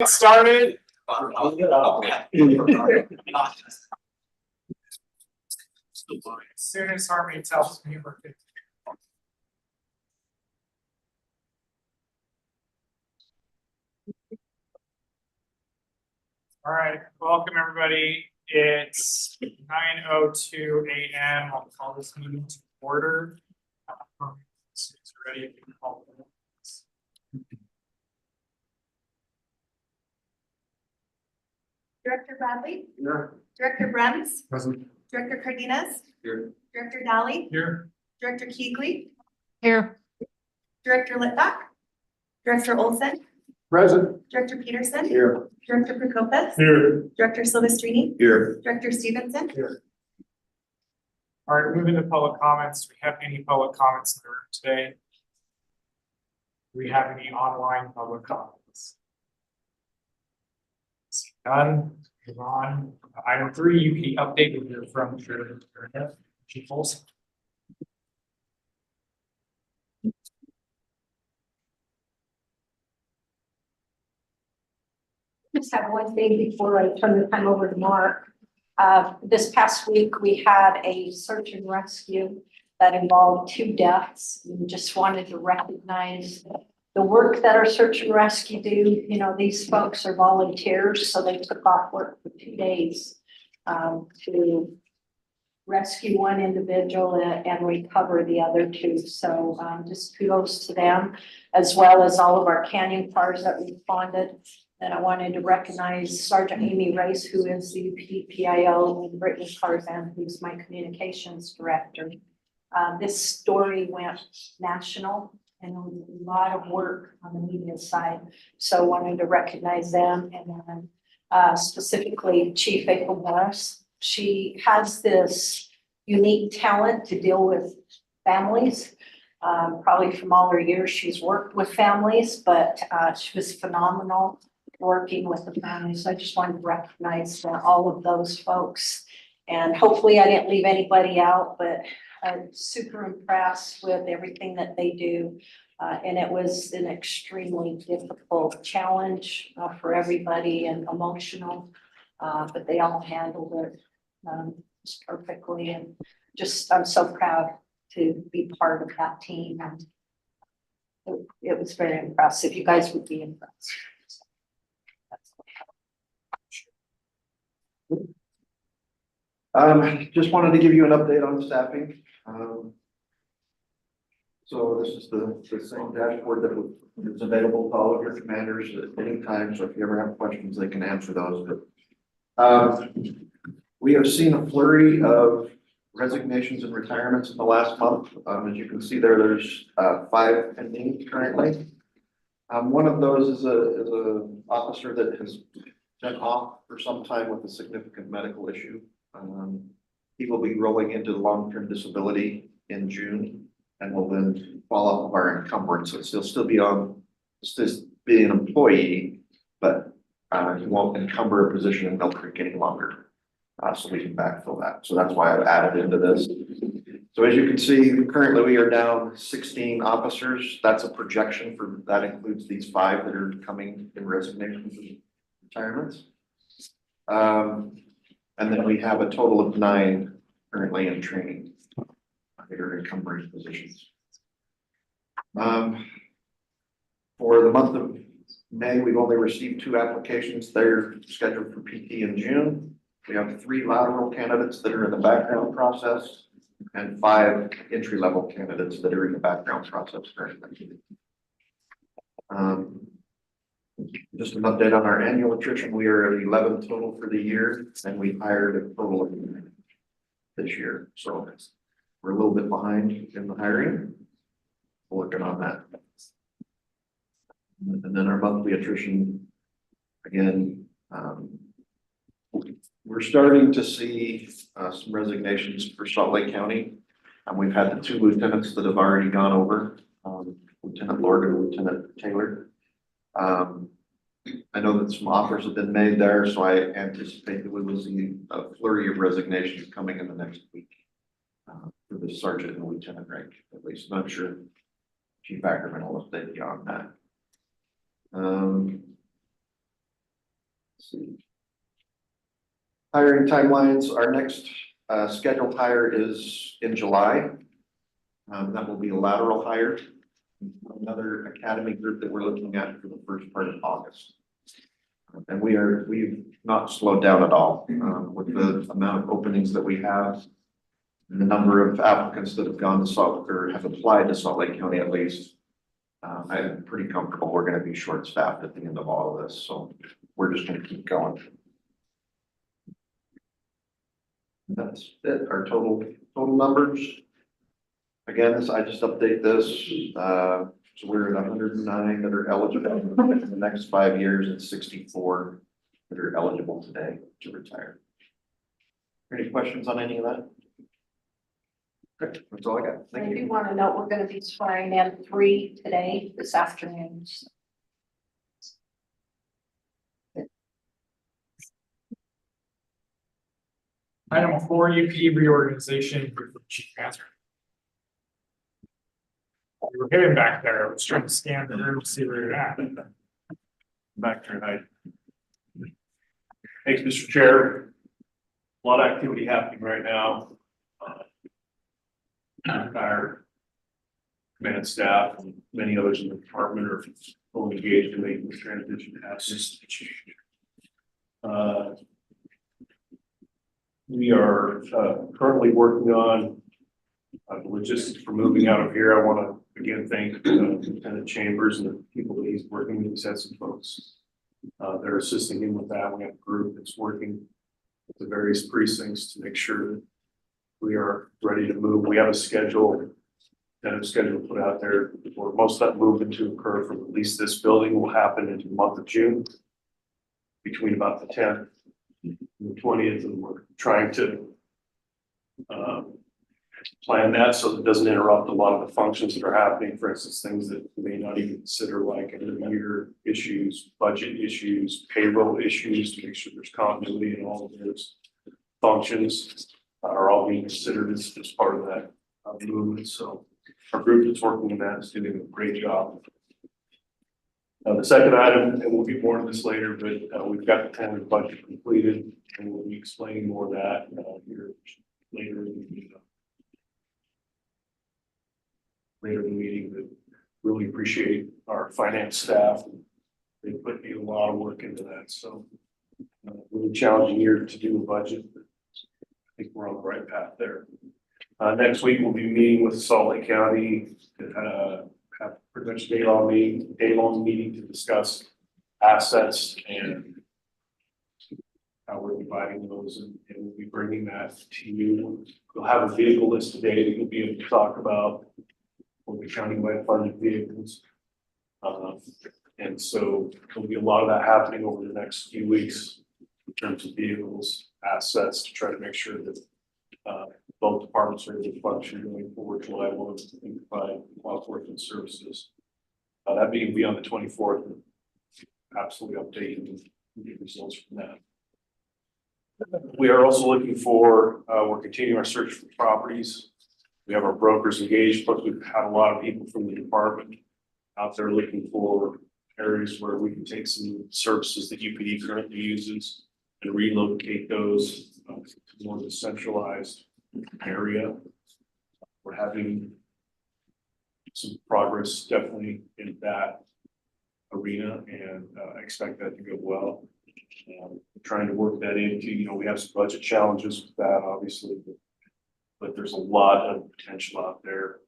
Get started. As soon as Harmony tells me we're good. All right, welcome everybody. It's 9:02 a.m. I'll call this meeting to order. It's ready. You can call it. Director Bradley? Here. Director Brems? Present. Director Cardenas? Here. Director Daly? Here. Director Keegley? Here. Director Litvack? Director Olson? Present. Director Peterson? Here. Director Prokopis? Here. Director Silvestrini? Here. Director Stevenson? Here. All right, moving to public comments. Do we have any public comments in the room today? Do we have any online public comments? See none. Move on. Item 3, UPD update. We'll hear from Chief Olson. Just have one thing before I turn the time over to Mark. This past week, we had a search and rescue that involved 2 deaths. We just wanted to recognize the work that our search and rescue do. You know, these folks are volunteers, so they took off work for 2 days to rescue one individual and recover the other 2. So just kudos to them, as well as all of our canyon fires that responded. And I wanted to recognize Sergeant Amy Rice, who is the UPD PIO, and Brittany Tarzan, who's my communications director. This story went national and a lot of work on the media side. So I wanted to recognize them, and then specifically Chief April Morris. She has this unique talent to deal with families. Probably from all her years, she's worked with families, but she was phenomenal working with the families. So I just wanted to recognize all of those folks. And hopefully I didn't leave anybody out, but I'm super impressed with everything that they do. And it was an extremely difficult challenge for everybody and emotional, but they all handled it just perfectly. And just, I'm so proud to be part of that team. And it was very impressive. You guys would be impressed. Just wanted to give you an update on the staffing. So this is the same dashboard that is available to all of your commanders at any time. So if you ever have questions, they can answer those. But we have seen a flurry of resignations and retirements in the last month. As you can see there, there's 5 pending currently. One of those is a officer that has been off for some time with a significant medical issue. He will be rolling into long-term disability in June and will then fall off of our encumbrances. He'll still be an employee, but he won't encumber a position in Mill Creek any longer. So we can backfill that. So that's why I've added into this. So as you can see, currently we are down 16 officers. That's a projection for, that includes these 5 that are coming in resignations and retirements. And then we have a total of 9 currently in training that are encumbering positions. For the month of May, we've only received 2 applications. They're scheduled for PT in June. We have 3 lateral candidates that are in the background process and 5 entry-level candidates that are in the background process currently. Just an update on our annual attrition. We are at 11 total for the year, and we hired a total of 9 this year. So we're a little bit behind in the hiring. Working on that. And then our monthly attrition, again, we're starting to see some resignations for Salt Lake County. And we've had the 2 lieutenants that have already gone over, Lieutenant Lord and Lieutenant Taylor. I know that some offers have been made there, so I anticipate that we will see a flurry of resignations coming in the next week for the sergeant and lieutenant rank, at least. I'm not sure Chief Ackerman will update you on that. see. Hiring timelines, our next scheduled hire is in July. That will be a lateral hire. Another academy group that we're looking at for the first part of August. And we've not slowed down at all with the amount of openings that we have. And the number of applicants that have gone to Salt or have applied to Salt Lake County at least. I'm pretty comfortable we're going to be short staffed at the end of all of this, so we're just going to keep going. That's it, our total numbers. Again, I just update this, so we're at 109 that are eligible in the next 5 years and 64 that are eligible today to retire. Any questions on any of that? Okay, that's all I got. I Thank do you. want to note, we're going to be swearing in 3 today, this afternoon. Item 4, UPD reorganization for Chief Master. We were hidden back there. I was trying to scan the room to see where you're at. Back to your height. Thanks, Mr. Chair. A lot of activity happening right now. Our command staff and many others in the department are fully engaged in making this transition happen. We are currently working on the logistics for moving out of here. I want to again thank Lieutenant Chambers and the people that he's working with. He's had some folks that are assisting him with that. We have a group that's working with the various precincts to make sure that we are ready to move. We have a schedule put out there for most of that movement to occur from at least this building will happen into the month of June, between about the 10th and the 20th, and we're trying to plan that so that it doesn't interrupt a lot of the functions that are happening. For instance, things that you may not even consider, like end of the year issues, budget issues, payroll issues, to make sure there's continuity in all of those functions are all being considered as part of that movement. So our group that's working on that is doing a great job. The second item, and we'll get more into this later, but we've got the tentative budget completed, and we'll be explaining more of that here later in the meeting. But really appreciate our finance staff. They put a lot of work into that. So really challenging year to do a budget, but I think we're on the right path there. Next week, we'll be meeting with Salt Lake County to have pretty much day-long meeting to discuss assets and how we're dividing those, and we'll be bringing that to you. We'll have a vehicle list today that you'll be able to talk about for the countywide funded vehicles. And so there'll be a lot of that happening over the next few weeks in terms of vehicles, assets, to try to make sure that both departments are able to function going forward July 1 and provide law enforcement services. That meeting will be on the 24th. Absolutely update and get results from that. We are also looking for, we're continuing our search for properties. We have our brokers engaged, plus we've had a lot of people from the department out there looking for areas where we can take some services that UPD currently uses and relocate those to more of a centralized area. We're having some progress definitely in that arena, and I expect that to go well. Trying to work that into, we have some budget challenges with that, obviously, but there's a lot of potential out there.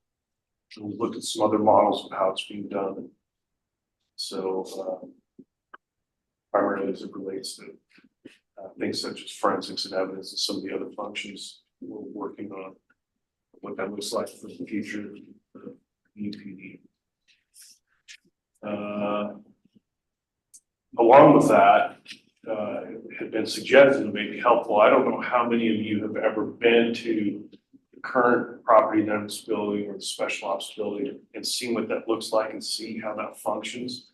And we've looked at some other models of how it's being done. So primarily as it relates to things such as forensics and evidence and some of the other functions we're working on, what that looks like for the future of UPD. Along with that, it had been suggested and may be helpful. I don't know how many of you have ever been to the current property damage building or the special ops building and seen what that looks like and see how that functions.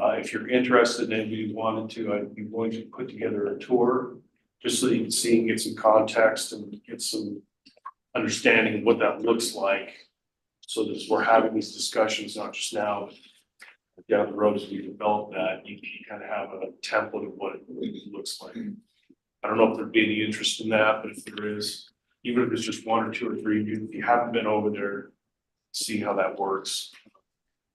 If you're interested and you wanted to, I'd be willing to put together a tour just so you can see and get some context and get some understanding of what that looks like. So that as we're having these discussions, not just now, but down the road as we develop that, you kind of have a template of what it it looks like. I don't know if there'd be any interest in that, but if there is, even if it's just one or two or three, if you haven't been over there, see how that works.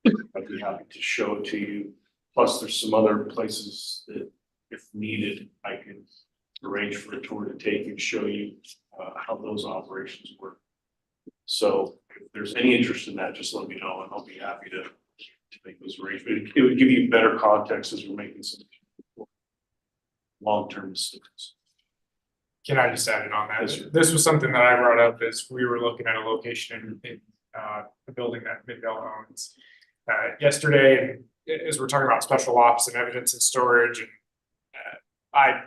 I'd be happy to show it to you. Plus, there's some other places that, if needed, I can arrange for a tour to take and show you how those operations work. So if there's any interest in that, just let me know and I'll be happy to make those arrangements. It would give you better context as we're making some long-term decisions. Can I just add it on that? Yes, sir. This was something that I brought up as we were looking at a location in the building that Midvale owns yesterday, and as we're talking about special ops and evidence and storage, and I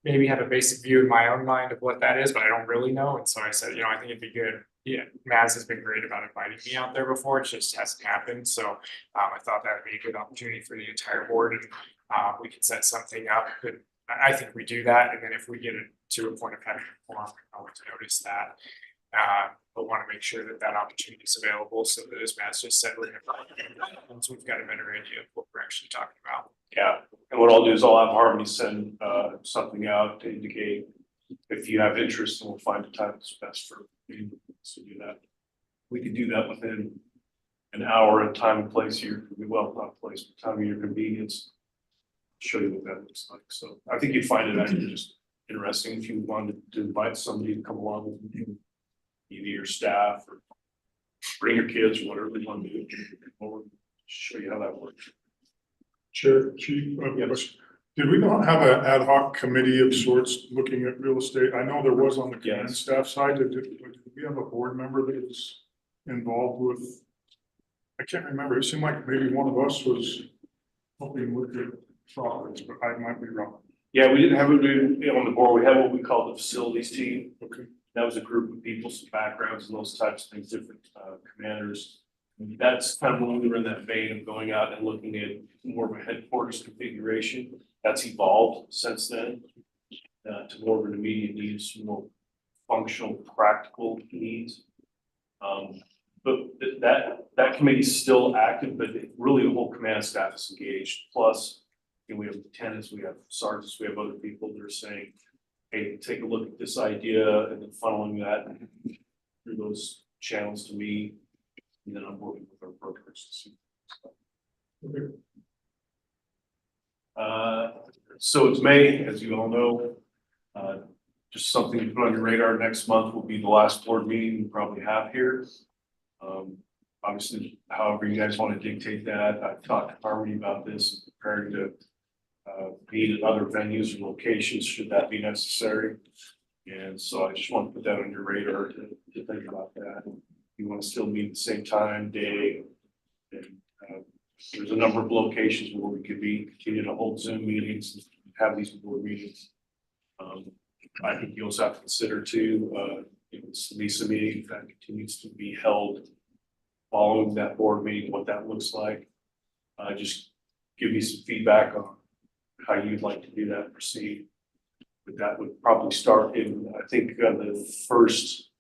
maybe have a basic view in my own mind of what that is, but I don't really know. And so I said, I think it'd be good. Yeah, Maz has been great about inviting me out there before. It just hasn't happened. So I thought that would be a good opportunity for the entire board, and we could set something up. But I think we do that, and then if we get it to a point of having a forum, I want to notice that. But want to make sure that that opportunity is available, so that, as Matt just said, we're gonna, once we've got a better idea of what we're actually talking about. Yeah, and what I'll do is I'll have Harmony send something out to indicate if you have interest, and we'll find a time that's best for you to do that. We can do that within an hour at time and place here. Well, not place, but time of your convenience. Show you what that looks like. So I think you'd find it actually just interesting if you wanted to invite somebody to come along with you, either your staff or bring your kids or whatever you want to do. We'll show you how that works. Chair, Chief, Yes. did we not have an ad hoc committee of sorts looking at real estate? I know there was on the command Yes. staff side. Did we have a board member that was involved with? I can't remember. It seemed like maybe one of us was helping with the properties, but I might be wrong. Yeah, we didn't have it on the board. We had what we call the facilities team. Okay. That was a group of people, some backgrounds and those types of things, different commanders. And that's kind of when we were in that vein of going out and looking at more of a headquarters configuration. That's evolved since then to more of an immediate needs, more functional, practical needs. But that committee is still active, but really the whole command staff is engaged. Plus, we have lieutenants, we have sergeants, we have other people that are saying, hey, take a look at this idea, and then funneling that through those channels to me, and then I'm working with our brokers to see. So it's May, as you all know. Just something to put on your radar. Next month will be the last board meeting we probably have here. Obviously, however you guys want to dictate that. I've talked to Harmony about this, preparing to meet at other venues and locations should that be necessary. And so I just want to put that on your radar to think about that. You want to still meet at the same time, day, and there's a number of locations where we could continue to hold Zoom meetings and have these board meetings. I think you also have to consider too, this Lisa meeting, if that continues to be held following that board meeting, what that looks like. Just give me some feedback on how you'd like to do that and proceed. But that would probably start in, I think, the first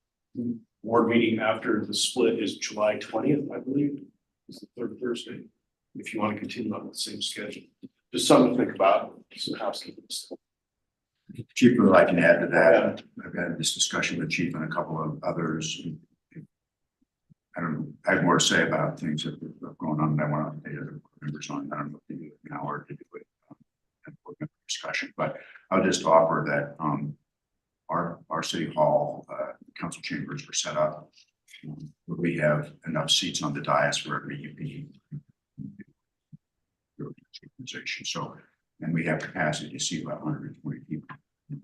board meeting after the split is July 20th, I believe, is the third Thursday. If you want to continue on the same schedule, just something to think about, some housekeeping stuff. Chief, if I can add to that, I've had this discussion with Chief and a couple of others. I have more to say about things that are going on that I want to update other members on. I don't know if you do it now or to do it in discussion, but I'll just offer that our city hall council chambers were set up. We have enough seats on the dais for every UPD organization. So, and we have capacity to seat about 120 people.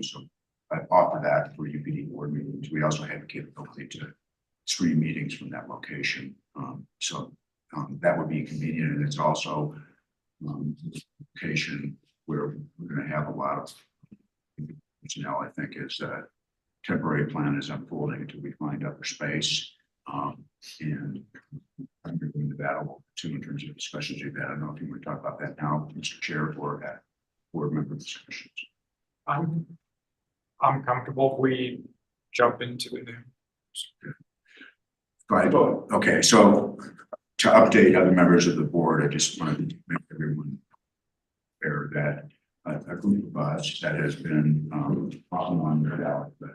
So I offer that for UPD board meetings. We also have the capability to screen meetings from that location. That would be convenient, and it's also a location where we're going to have a lot of personnel. I think is a temporary plan is unfolding until we find other space. And I'm going to battle too in terms of discussions you've had. I don't know if you want to talk about that now, Mr. Chair, or at board member discussions. I'm comfortable if we jump into it now. Go ahead. Okay, so to update other members of the board, I just wanted to make everyone aware that a group of us that has been, on the ballot, but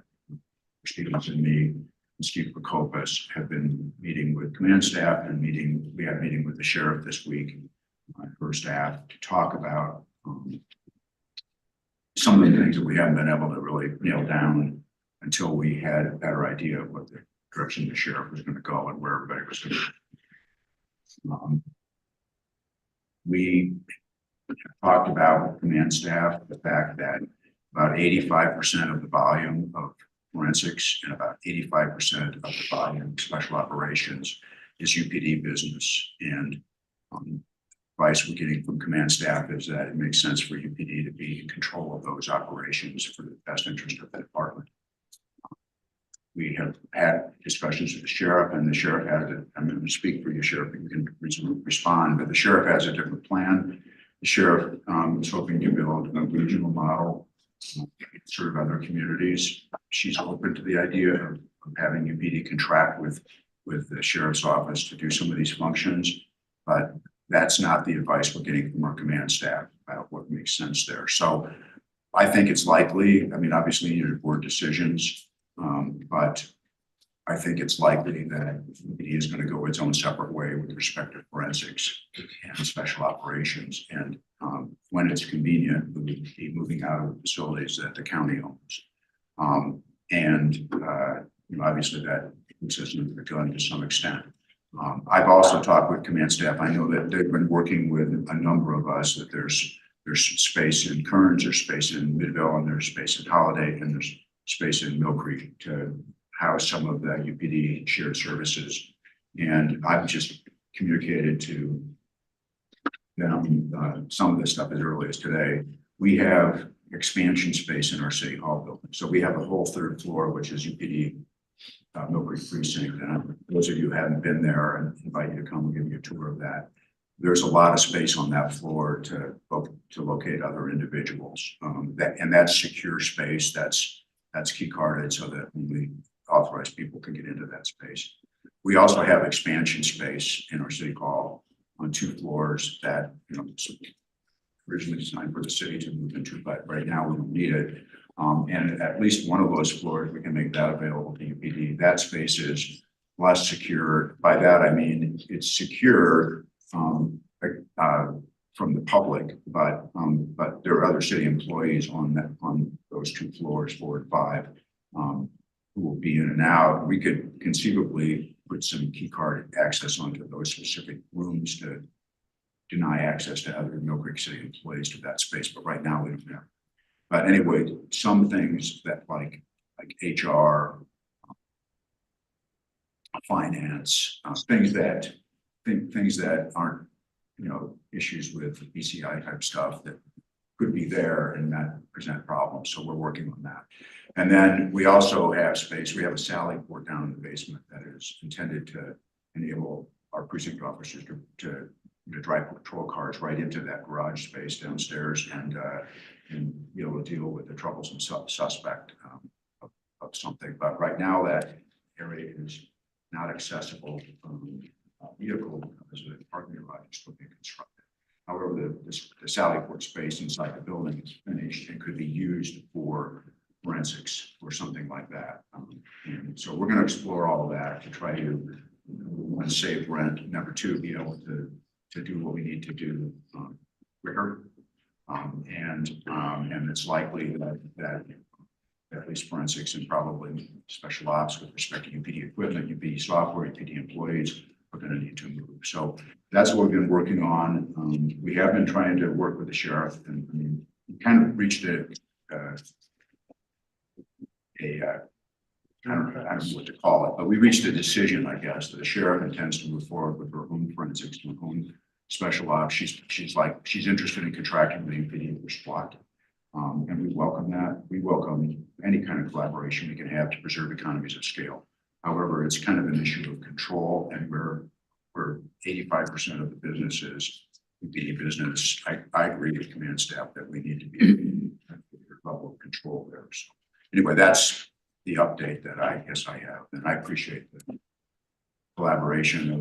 Stevens and me, and Steve Prokopis have been meeting with command staff and we had a meeting with the sheriff this week, her staff, to talk about some of the things that we haven't been able to really nail down until we had a better idea of what the direction the sheriff was going to go and where everybody was going to. We talked about with command staff the fact that about 85% of the volume of forensics and about 85% of the volume of special operations is UPD business. And advice we're getting from command staff is that it makes sense for UPD to be in control of those operations for the best interest of the department. We have had discussions with the sheriff, and the sheriff has it. I'm going to speak for you, Sheriff, you can respond, but the sheriff has a different plan. The sheriff is hoping to build a regional model, sort of other communities. She's open to the idea of having UPD contract with the sheriff's office to do some of these functions, but that's not the advice we're getting from our command staff about what makes sense there. So I think it's likely, I mean, obviously you need board decisions, but I think it's likely that UPD is going to go its own separate way with respect to forensics and special operations. And when it's convenient, we will be moving out of the facilities that the county owns. Obviously that consistent with the gun to some extent. I've also talked with command staff. I know that they've been working with a number of us, that there's space in Kearns, there's space in Midville, and there's space in Holiday, and there's space in Mill Creek to house some of the UPD shared services. And I've just communicated to them some of this stuff as early as today. We have expansion space in our city hall building. So we have a whole third floor, which is UPD Mill Creek Precinct. And those of you who haven't been there, I invite you to come and give you a tour of that. There's a lot of space on that floor to locate other individuals. And that's secure space. That's key carded so that only authorized people can get into that space. We also have expansion space in our city hall on 2 floors that originally designed for the city to move into, but right now we don't need it. And at least one of those floors, we can make that available to UPD. That space is less secure. By that, I mean, it's secure from the public, but there are other city employees on those 2 floors, 4 and 5, who will be in and out. We could conceivably put some key card access onto those specific rooms to deny access to other Mill Creek City employees to that space, but right now we don't have. But anyway, some things that like HR, finance, things that aren't, issues with BCI type stuff that could be there and not present problems. So we're working on that. And then we also have space. We have a sally port down in the basement that is intended to enable our precinct officers to drive patrol cars right into that garage space downstairs and be able to deal with the troublesome suspect of something. But right now that area is not accessible vehicle because the parking garage is still being constructed. However, the sally port space inside the building is finished and could be used for forensics or something like that. And so we're going to explore all of that to try to, one, save rent, number 2, be able to do what we need to do quicker. And it's likely that at least forensics and probably special ops with respect to UPD equipment, UPD software, UPD employees are going to need to move. So that's what we've been working on. We have been trying to work with the sheriff, and we kind of reached I don't know what to call it, but we reached a decision, I guess, that the sheriff intends to move forward with her own forensics, her own special ops. She's interested in contracting with the UPD for SWAT. And we welcome that. We welcome any kind of collaboration we can have to preserve economies of scale. However, it's kind of an issue of control, and where 85% of the business is UPD business. I agree with command staff that we need to be at a level of control there. So anyway, that's the update that I guess I have, and I appreciate the collaboration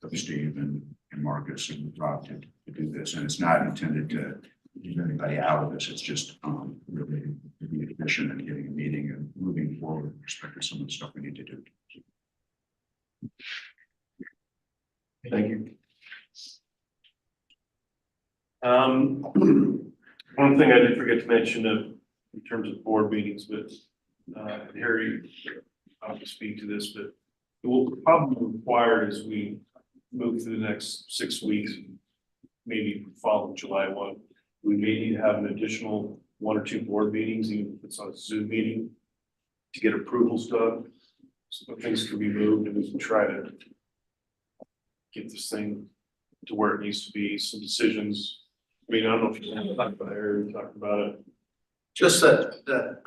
of Steve and Marcus and Rob to do this. And it's not intended to leave anybody out of this. It's just, really be efficient and getting a meeting and moving forward with respect to some of the stuff we need to do. Thank you. One thing I did forget to mention in terms of board meetings, but Harry, I'll just speak to this, but it will probably require as we move through the next 6 weeks, maybe following July 1, we may need to have an additional 1 or 2 board meetings, even if it's on a Zoom meeting, to get approvals done. So that things can be moved and we can try to get this thing to where it needs to be, some decisions. I mean, I don't know if you want to talk about it or talk about it. Just that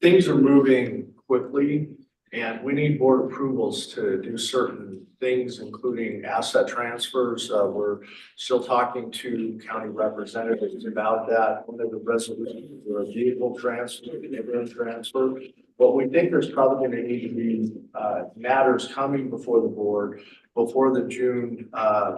things are moving quickly and we need board approvals to do certain things, including asset transfers. We're still talking to county representatives about that, one of the resolutions or a vehicle transfer, neighborhood transfer. But we think there's probably going to need to be matters coming before the board before the June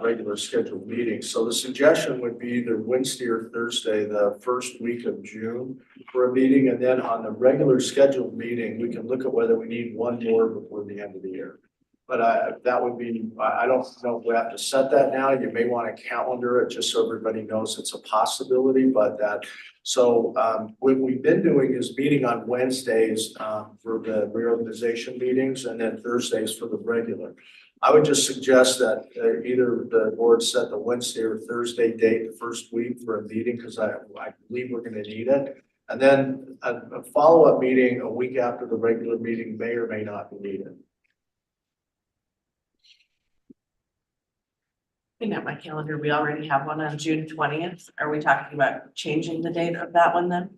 regular scheduled meeting. So the suggestion would be either Wednesday or Thursday, the first week of June for a meeting. And then on the regular scheduled meeting, we can look at whether we need one more before the end of the year. But that would be, I don't know if we have to set that now. You may want to calendar it just so everybody knows it's a possibility, but so what we've been doing is meeting on Wednesdays for the reorganization meetings and then Thursdays for the regular. I would just suggest that either the board set the Wednesday or Thursday date the first week for a meeting, because I believe we're going to need it. And then a follow-up meeting a week after the regular meeting may or may not be needed. Looking at my calendar, we already have one on June 20th. Are we talking about changing the date of that one then?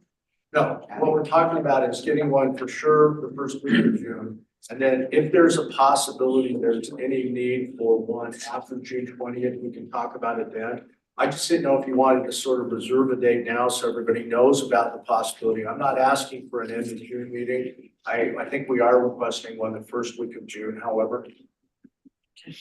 No, what we're talking about is getting one for sure the first week of June. And then if there's a possibility, there's any need for one after June 20th, we can talk about it then. I just didn't know if you wanted to sort of reserve a date now so everybody knows about the possibility. I'm not asking for an end of June meeting. I think we are requesting one the first week of June, however.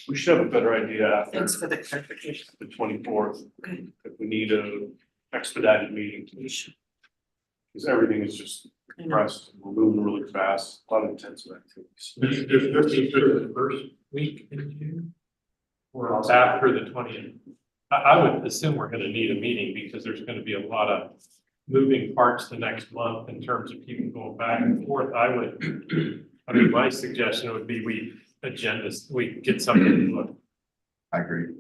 We should have a better idea after Thanks for the clarification. the 24th, Okay. if we need a expedited meeting. Because everything is just I know. pressed, we're moving really fast, a lot of intensive activities. This is The first week in June? Or after the 20th? I would assume we're gonna need a meeting because there's gonna be a lot of moving parts the next month in terms of people going back and forth. I mean, my suggestion would be we get something to look. I agree.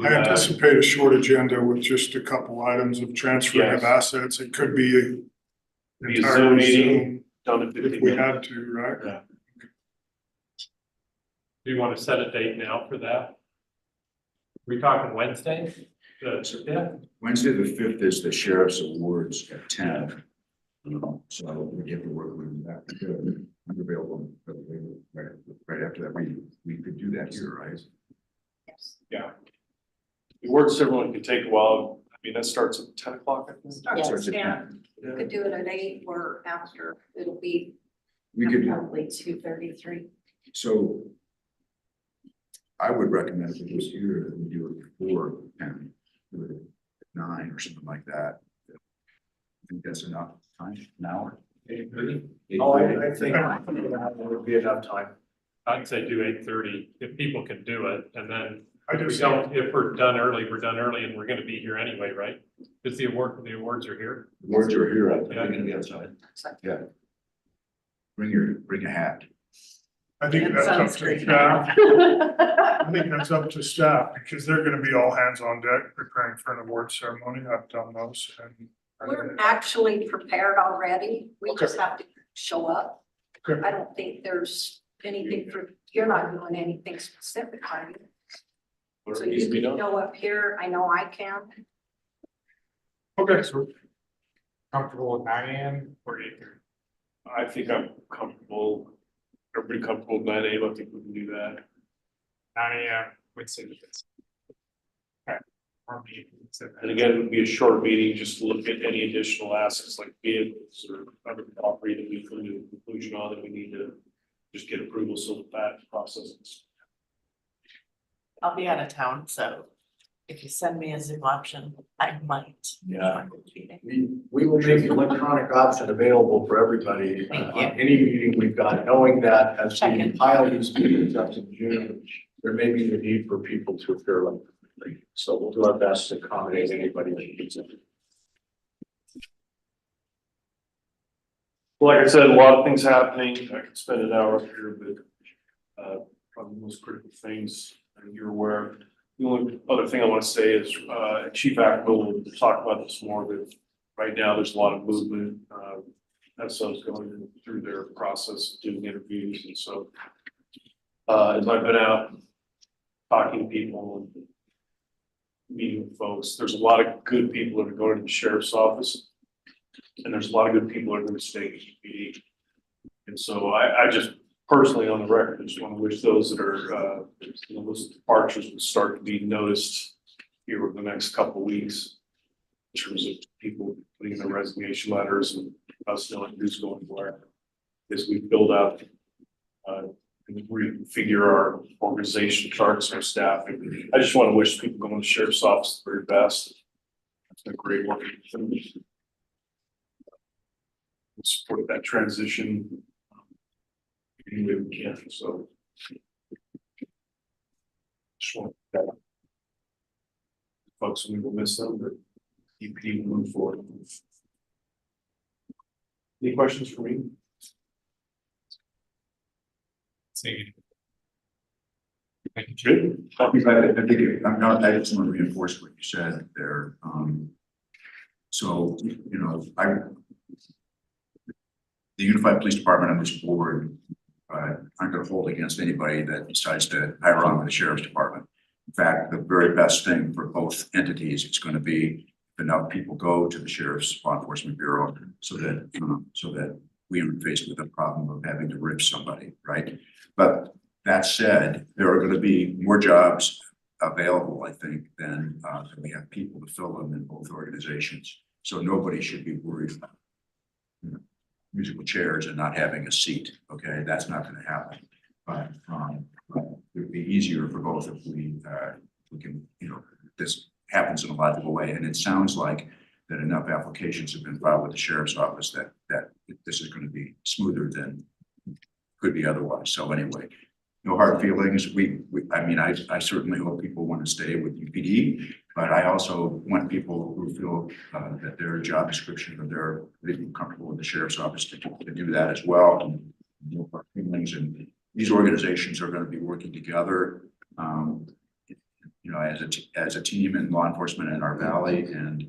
I anticipate a short agenda with just a couple items of transferring of Yes. assets. It could be Be a Zoom entirely meeting, Zoom done in if 15 we minutes. had to, right? Yeah. Do you want to set a date now for that? We talking Wednesday? Yeah, Wednesday, the 5th is the sheriff's awards at 10. So we get to work with that. I'm available right after that. We could do that here, right? Yes. Yeah. The word ceremony could take a while, I mean, that starts at 10 o'clock, I think. Yes, Starts at yeah. 10. You could do it at 8 or after. It'll be We could, probably 2:33. so I would recommend if it was here, that we do it before 10, do it at 9 or something like that. I think that's enough time, an hour. 8:30? Oh, I think that would be enough time. I'd say do 8:30 if people can do it, and then I if we just, don't, if we're done early, and we're gonna be here anyway, right? Because the awards are here. The words are here, I think Yeah. we can be outside. Yeah. Bring a hat. I think That that's up sounds to great. staff. I think that's up to staff because they're gonna be all hands on deck preparing for an award ceremony. I've done those and. We're actually prepared already. We just have to show up. Okay. I don't think there's anything you're not doing anything specific, are you? So Whatever needs you to be can done. go up here. I know I can. Okay, so comfortable with 9 AM or 8:30? I think I'm comfortable, everybody comfortable with 9 AM, I think we can do that. 9 AM, Wednesday the 5th. Okay. Our meeting, And again, it would be a short meeting, just to look at any additional assets like vehicles or other property that we come to a conclusion on that we need to just get approval so that process is. I'll be out of town, so If you send me a Zoom option, I might. Yeah. We will make the electronic option available for everybody Thank on any meeting we've got, knowing that as we Second. pile these meetings up in June, there may be the need for people to appear electronically. So we'll do our best to accommodate anybody that needs it. Like I said, a lot of things happening. I could spend an hour up here, but probably the most critical things you're aware of. The only other thing I want to say is Chief Ackerman will talk about this more, but right now there's a lot of movement. SO's going through their process of doing interviews, and so as I've been out talking to people and meeting with folks, there's a lot of good people that are going to the sheriff's office. And there's a lot of good people that are going to stay at UPD. And so I just personally, on the record, I just want to wish those that are, those departures will start to be noticed here over the next couple of weeks in terms of people putting in their resignation letters and us knowing who's going where as we build out and refigure our organization charts and our staff. I just want to wish people going to the sheriff's office the very best. It's been great working with them. Support that transition any way we can. So just want that folks, we will miss them, but UPD will move forward. Any questions for me? See. Thank you. Good. I think I'm not, I just want to reinforce what you said there. So, you know, the Unified Police Department and this board aren't going to hold against anybody that decides to hire on with the Sheriff's Department. In fact, the very best thing for both entities is going to be if enough people go to the Sheriff's Law Enforcement Bureau so that we aren't faced with the problem of having to rip somebody, right? But that said, there are going to be more jobs available, I think, than we have people to fill them in both organizations. So nobody should be worried about, you know, musical chairs and not having a seat. Okay, that's not going to happen. But it would be easier for both if we can, you know, this happens in a logical way. And it sounds like that enough applications have been filed with the sheriff's office that this is going to be smoother than could be otherwise. So anyway, no hard feelings. I mean, I certainly hope people want to stay with UPD, but I also want people who feel that their job description or they feel comfortable with the sheriff's office to do that as well. And no hard feelings. And these organizations are going to be working together, you know, as a team in law enforcement in our valley, and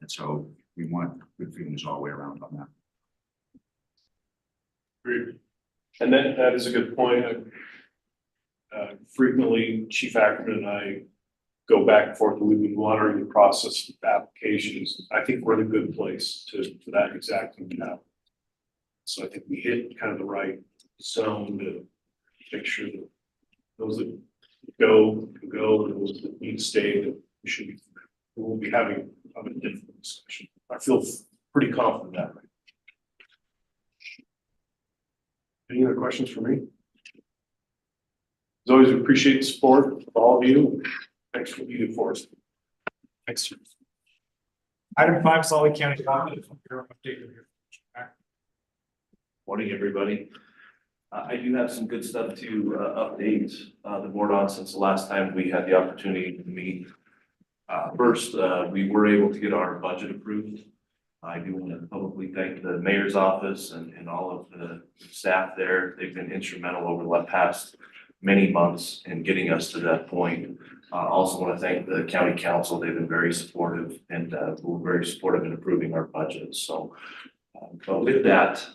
so we want good feelings all the way around on that. Great. And that is a good point. Frequently, Chief Ackerman and I go back and forth. We've been monitoring the process of applications. I think we're in a good place for that exact thing to happen. So I think we hit kind of the right zone to make sure that those that go, and those that need to stay, that we'll be having a different discussion. I feel pretty confident that way. Any other questions for me? As always, we appreciate the support of all of you. Thanks for what you do for us. Thanks. Item 5, Solid County Update. Morning, everybody. I do have some good stuff to update the board on since the last time we had the opportunity to meet. First, we were able to get our budget approved. I do want to publicly thank the mayor's office and all of the staff there. They've been instrumental over the past many months in getting us to that point. Also want to thank the county council. They've been very supportive and we're very supportive in approving our budget. So, but with that,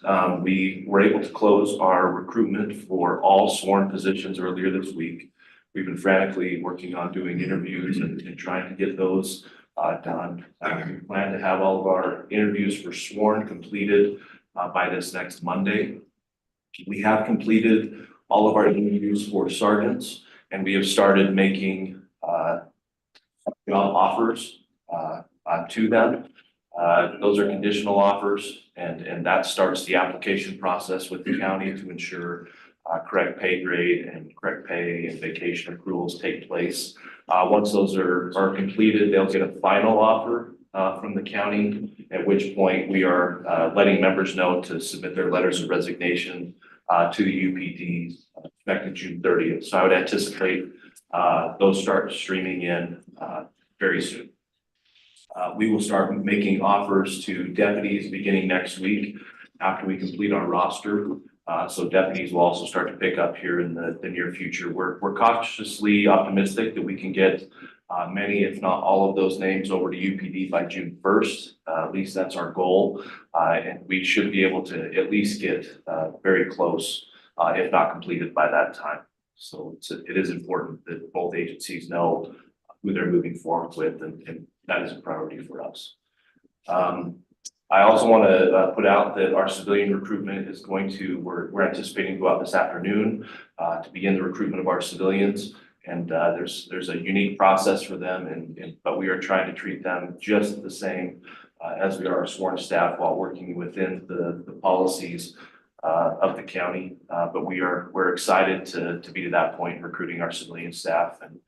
we were able to close our recruitment for all sworn positions earlier this week. We've been frantically working on doing interviews and trying to get those done. We plan to have all of our interviews for sworn completed by this next Monday. We have completed all of our interviews for sergeants, and we have started making job offers to them. Those are conditional offers, and that starts the application process with the county to ensure correct pay grade and correct pay and vacation accruals take place Once those are completed, they'll get a final offer from the county, at which point we are letting members know to submit their letters of resignation to the UPD effective June 30th. So I would anticipate those start streaming in very soon. We will start making offers to deputies beginning next week after we complete our roster. So deputies will also start to pick up here in the near future. We're cautiously optimistic that we can get many, if not all of those names over to UPD by June 1st. At least that's our goal. And we should be able to at least get very close, if not completed by that time. So it is important that both agencies know who they're moving forward with, and that is a priority for us. I also want to put out that our civilian recruitment is going to, we're anticipating to go out this afternoon to begin the recruitment of our civilians. And there's a unique process for them, but we are trying to treat them just the same as we are our sworn staff while working within the policies of the county. But we're excited to be to that point, recruiting our civilian staff, and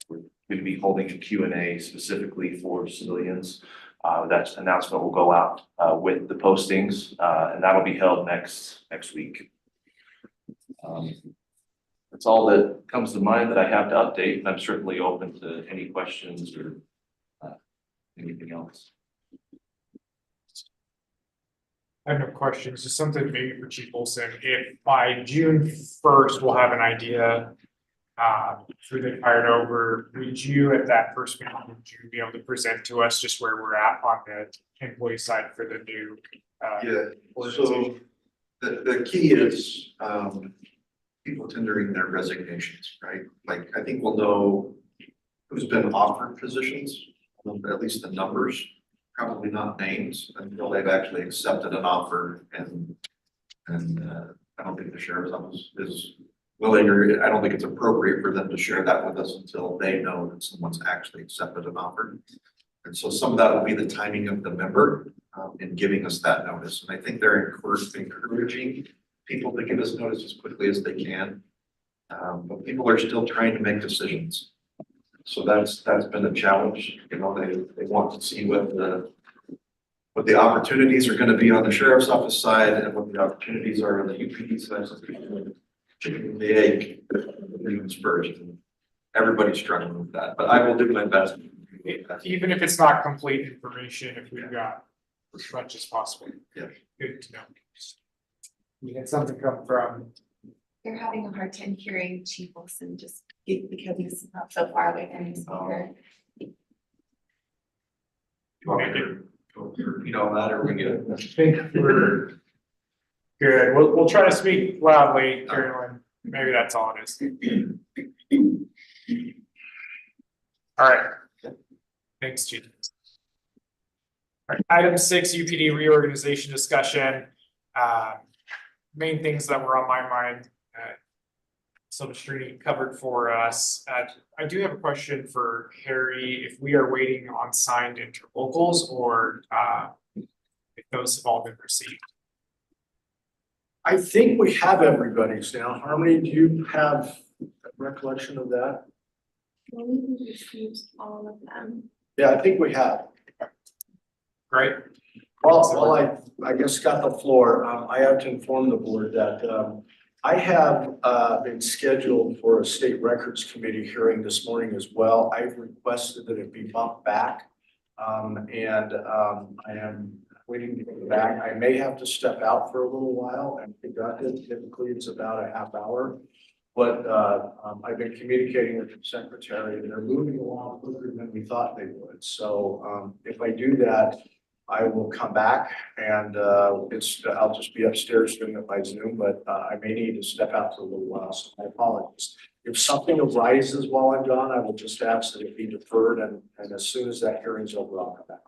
we're going to be holding a Q&A specifically for civilians. That announcement will go out with the postings, and that'll be held next week. That's all that comes to mind that I have to update, and I'm certainly open to any questions or anything else. I have no questions, just something maybe for Chief Olson. If by June 1st, we'll have an idea who they hired over, would you at that first meeting, would you be able to present to us just where we're at on the employee side for the new Yeah, so organization? the key is, people tendering their resignations, right? Like, I think we'll know who's been offered positions, at least the numbers, probably not names, until they've actually accepted an offer, and I don't think the sheriff's office is willing, or I don't think it's appropriate for them to share that with us until they know that someone's actually accepted an offer. And so some of that will be the timing of the member in giving us that notice. And I think they're encouraging people to give us notice as quickly as they can. But people are still trying to make decisions. So that's been a challenge. You know, they want to see what the opportunities are going to be on the sheriff's office side and what the opportunities are on the UPD side. So chicken and the egg, first. Everybody's struggling with that, but I will do my best. Even if it's not complete information, if we've got as much as possible. Yeah. Good to know. We had something come from, You're having a hard time hearing Chief Wilson just because he's not so far away from his speaker. You want me to go repeat all that, or we get it? I think we're good. We'll try to speak loudly, Carolyn. Maybe that's all it is. All right. Thanks, Chief. All right, item 6, UPD reorganization discussion. Main things that were on my mind, Silvestrini covered for us. I do have a question for Harry, if we are waiting on signed interlocals or if those have all been received. I think we have everybody's now. Harmony, do you have a recollection of that? We received all of them. Yeah, I think we have. Right? Well, I guess got the floor. I have to inform the board that I have been scheduled for a state records committee hearing this morning as well. I've requested that it be bumped back. I am waiting to get back. I may have to step out for a little while and conduct it. Typically, it's about a half hour. But I've been communicating with the secretary, and they're moving along quicker than we thought they would. So if I do that, I will come back, and I'll just be upstairs doing it by Zoom, but I may need to step out for a little while, so my apologies. If something arises while I'm gone, I will just ask that it be deferred, and as soon as that hearing's over, I'll come back.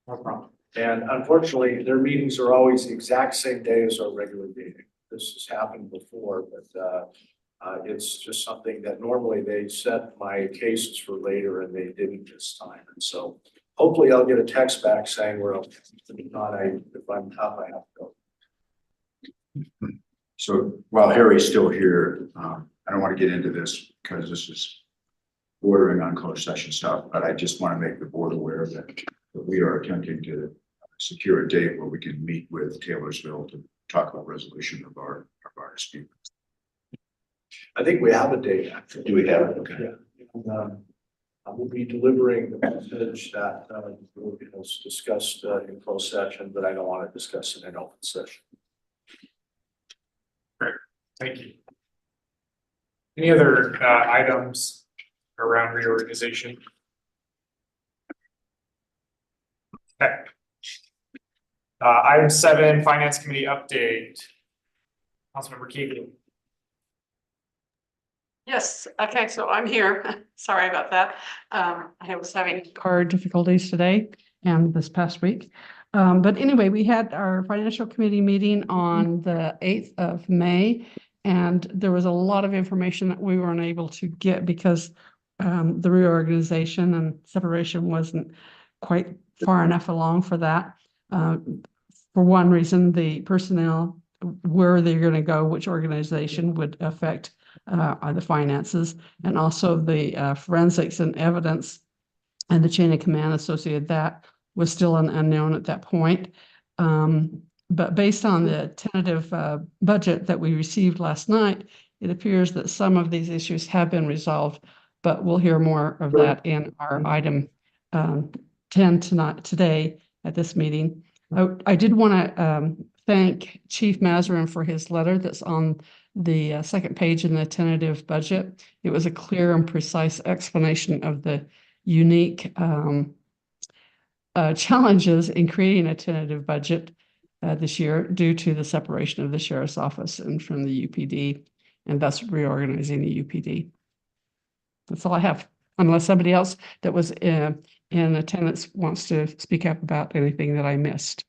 No problem. And unfortunately, their meetings are always the exact same day as our regular meeting. This has happened before, but it's just something that normally they set my cases for later, and they didn't this time. And so hopefully I'll get a text back saying we're okay. If not, if I'm up, I have to go. So while Harry's still here, I don't want to get into this because this is bordering on closed session stuff, but I just want to make the board aware that we are attempting to secure a date where we can meet with Taylorsville to talk about resolution of our dispute. I think we have a date, actually. Do we have it? Okay. Yeah. And, I will be delivering the message that, was discussed, in closed session, but I don't want to discuss it in open session. Thank you. Any other items around reorganization? Okay. Item 7, Finance Committee update. Councilmember Keegan. Yes, okay, so I'm here. Sorry about that. I was having car difficulties today and this past week. But anyway, we had our financial committee meeting on the 8th of May. And there was a lot of information that we weren't able to get because the reorganization and separation wasn't quite far enough along for that. For one reason, the personnel, where they're going to go, which organization would affect the finances, and also the forensics and evidence and the chain of command associated that was still an unknown at that point. But based on the tentative budget that we received last night, it appears that some of these issues have been resolved, but we'll hear more of that in our item 10 today at this meeting. I did want to thank Chief Mazarin for his letter that's on the second page in the tentative budget. It was a clear and precise explanation of the unique challenges in creating a tentative budget this year due to the separation of the sheriff's office and from the UPD, and thus reorganizing the UPD. That's all I have, unless somebody else that was in attendance wants to speak up about anything that I missed.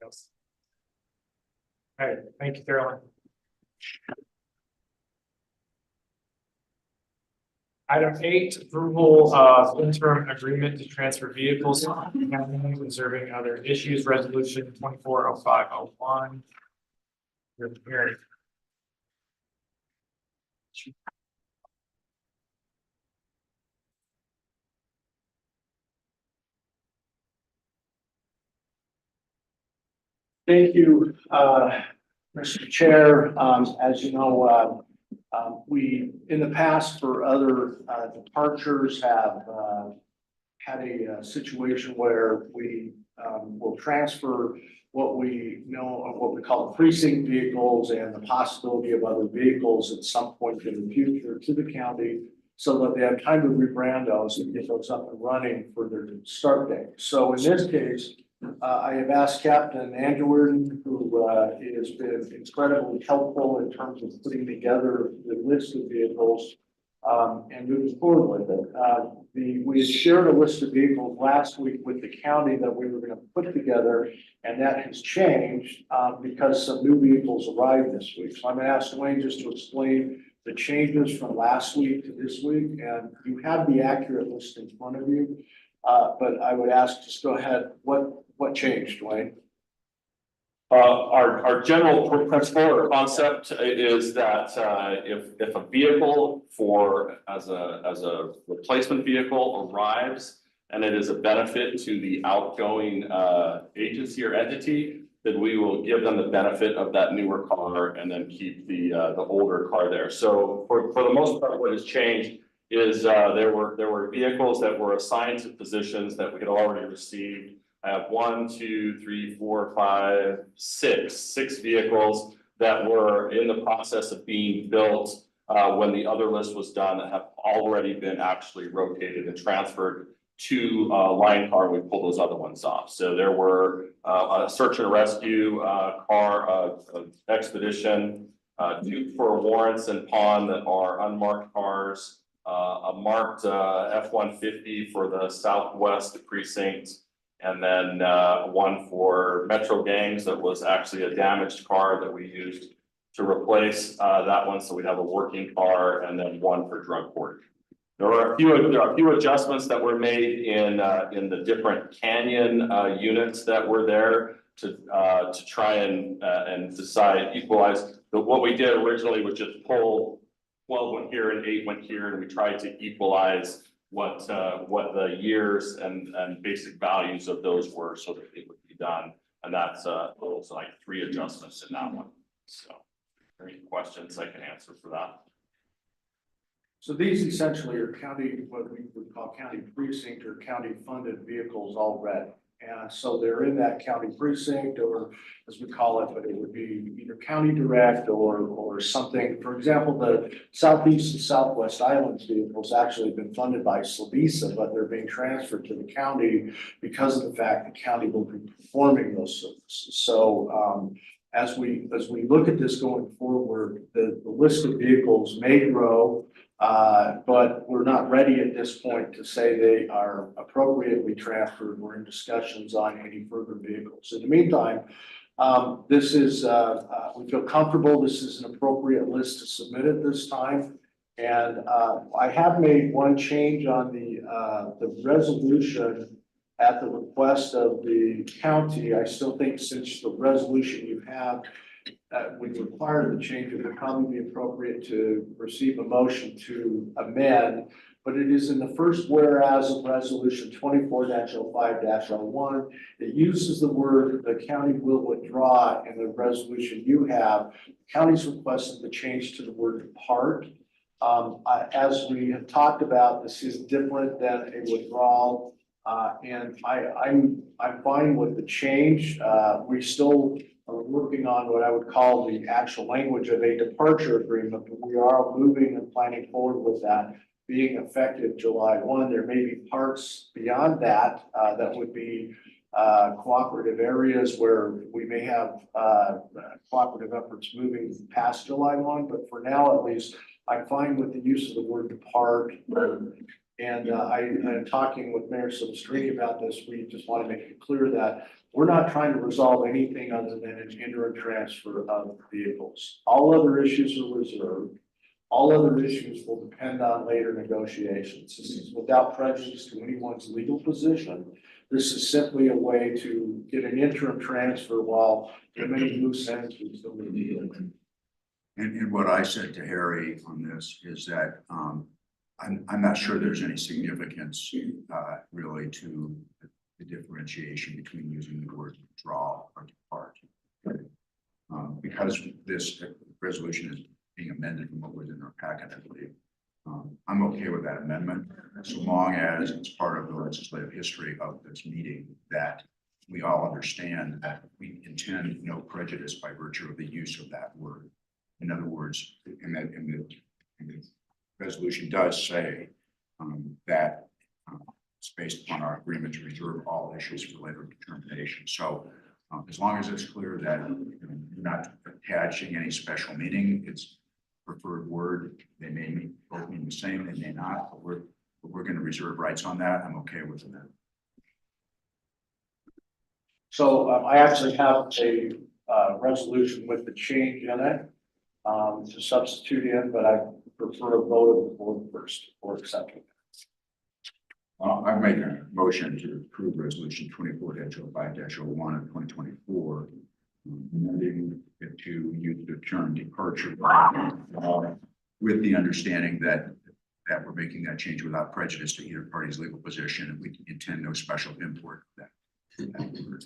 Yes. All right, thank you, Carolyn. Item 8, approval of interim agreement to transfer vehicles, observing other issues, resolution 240501. Hearing. Thank you, Mr. Chair. As you know, we, in the past for other departures, have had a situation where we will transfer what we know of what we call the precinct vehicles and the possibility of other vehicles at some point in the future to the county so that they have time to rebrand those and get those up and running for their start date. So in this case, I have asked Captain Andrew, who has been incredibly helpful in terms of putting together the list of vehicles and moving forward with it. We had shared a list of vehicles last week with the county that we were going to put together, and that has changed because some new vehicles arrived this week. So I'm going to ask Dwayne just to explain the changes from last week to this week, and you have the accurate list in front of you. But I would ask, just go ahead, what changed, Dwayne? Our general principle or concept is that if a vehicle as a replacement vehicle arrives and it is a benefit to the outgoing agency or entity, then we will give them the benefit of that newer car and then keep the older car there. So for the most part, what has changed is there were vehicles that were assigned to positions that we had already received. I have 1, 2, 3, 4, 5, 6 vehicles that were in the process of being built when the other list was done that have already been actually rotated and transferred to line car. We pulled those other ones off. So there were a search and rescue car, expedition, 2 for warrants and pawn that are unmarked cars, a marked F-150 for the Southwest precinct, and then 1 for Metro Gangs that was actually a damaged car that we used to replace that one. So we have a working car, and then 1 for drug court. There are a few adjustments that were made in the different Canyon units that were there to try and decide equalize. But what we did originally was just pull 12 went here and 8 went here, and we tried to equalize what the years and basic values of those were so that it would be done. And that's was like 3 adjustments in that one. So, any questions I can answer for that? So these essentially are county, what we would call county precinct or county funded vehicles already. And so they're in that county precinct, or as we call it, but it would be either county direct or something. For example, the Southeast and Southwest Islands vehicles actually been funded by Slovisa, but they're being transferred to the county because of the fact the county will be performing those services. So as we look at this going forward, the list of vehicles may grow. But we're not ready at this point to say they are appropriately transferred. We're in discussions on any further vehicles. In the meantime, this is, we feel comfortable. This is an appropriate list to submit at this time. And I have made one change on the resolution at the request of the county. I still think since the resolution you have would require the change, it would probably be appropriate to receive a motion to amend, but it is in the first whereas of resolution 24-05-01. It uses the word "the county will withdraw" in the resolution you have. The county's requested the change to the word "depart." As we have talked about, this is different than a withdrawal, and I'm fine with the change. We still are working on what I would call the actual language of a departure agreement, but we are moving and planning forward with that being effective July 1. There may be parts beyond that that would be cooperative areas where we may have cooperative efforts moving past July 1, but for now at least, I'm fine with the use of the word "depart." And I'm talking with Mayor Silvestrini about this. We just want to make it clear that we're not trying to resolve anything other than an interim transfer of vehicles. All other issues are reserved. All other issues will depend on later negotiations. This is without prejudice to anyone's legal position. This is simply a way to get an interim transfer while there are many loose ends we still need to deal with. And what I said to Harry on this is that I'm not sure there's any significance really to the differentiation between using the word "withdraw" or "depart." Because this resolution is being amended from what was in our packet, I believe. I'm okay with that amendment, so long as it's part of the legislative history of this meeting that we all understand that we intend no prejudice by virtue of the use of that word. In other words, in the resolution does say that it's based upon our agreement to reserve all issues for later determination. So as long as it's clear that you're not attaching any special meaning, it's preferred word. They may both mean the same, they may not, but we're going to reserve rights on that. I'm okay with that. So I actually have a resolution with the change in it to substitute in, but I prefer a vote of the board first before accepting. I've made a motion to approve resolution 24-05-01 of 2024, amending it to use the term "departure" with the understanding that we're making that change without prejudice to either party's legal position, and we intend no special import of that.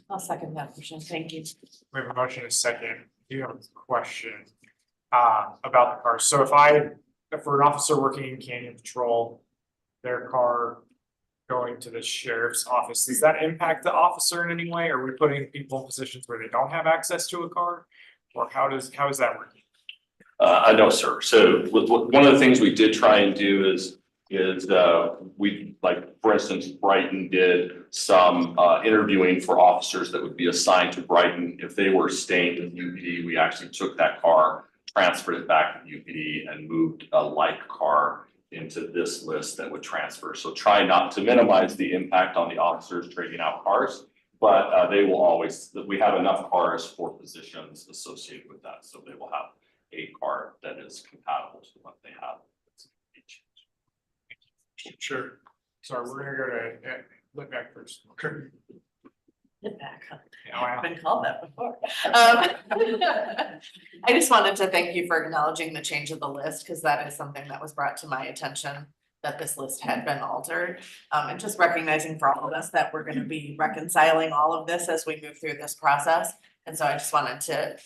I'll second that motion. Thank you. We have a motion and a second. Do you have a question about the car? So if for an officer working in Canyon Patrol, their car going to the sheriff's office, does that impact the officer in any way? Are we putting people in positions where they don't have access to a car? Or how is that working? No, sir. So one of the things we did try and do is we, like, for instance, Brighton did some interviewing for officers that would be assigned to Brighton. If they were staying in UPD, we actually took that car, transferred it back to UPD, and moved a like car into this list that would transfer. So try not to minimize the impact on the officers trading out cars, but they will always, we have enough cars for positions associated with that. So they will have a car that is compatible to what they have. Sure. Sorry, we're gonna go to look back first. Okay. I've been called that before. I just wanted to thank you for acknowledging the change of the list, because that is something that was brought to my attention, that this list had been altered. And just recognizing for all of us that we're gonna be reconciling all of this as we move through this process. And so I just wanted to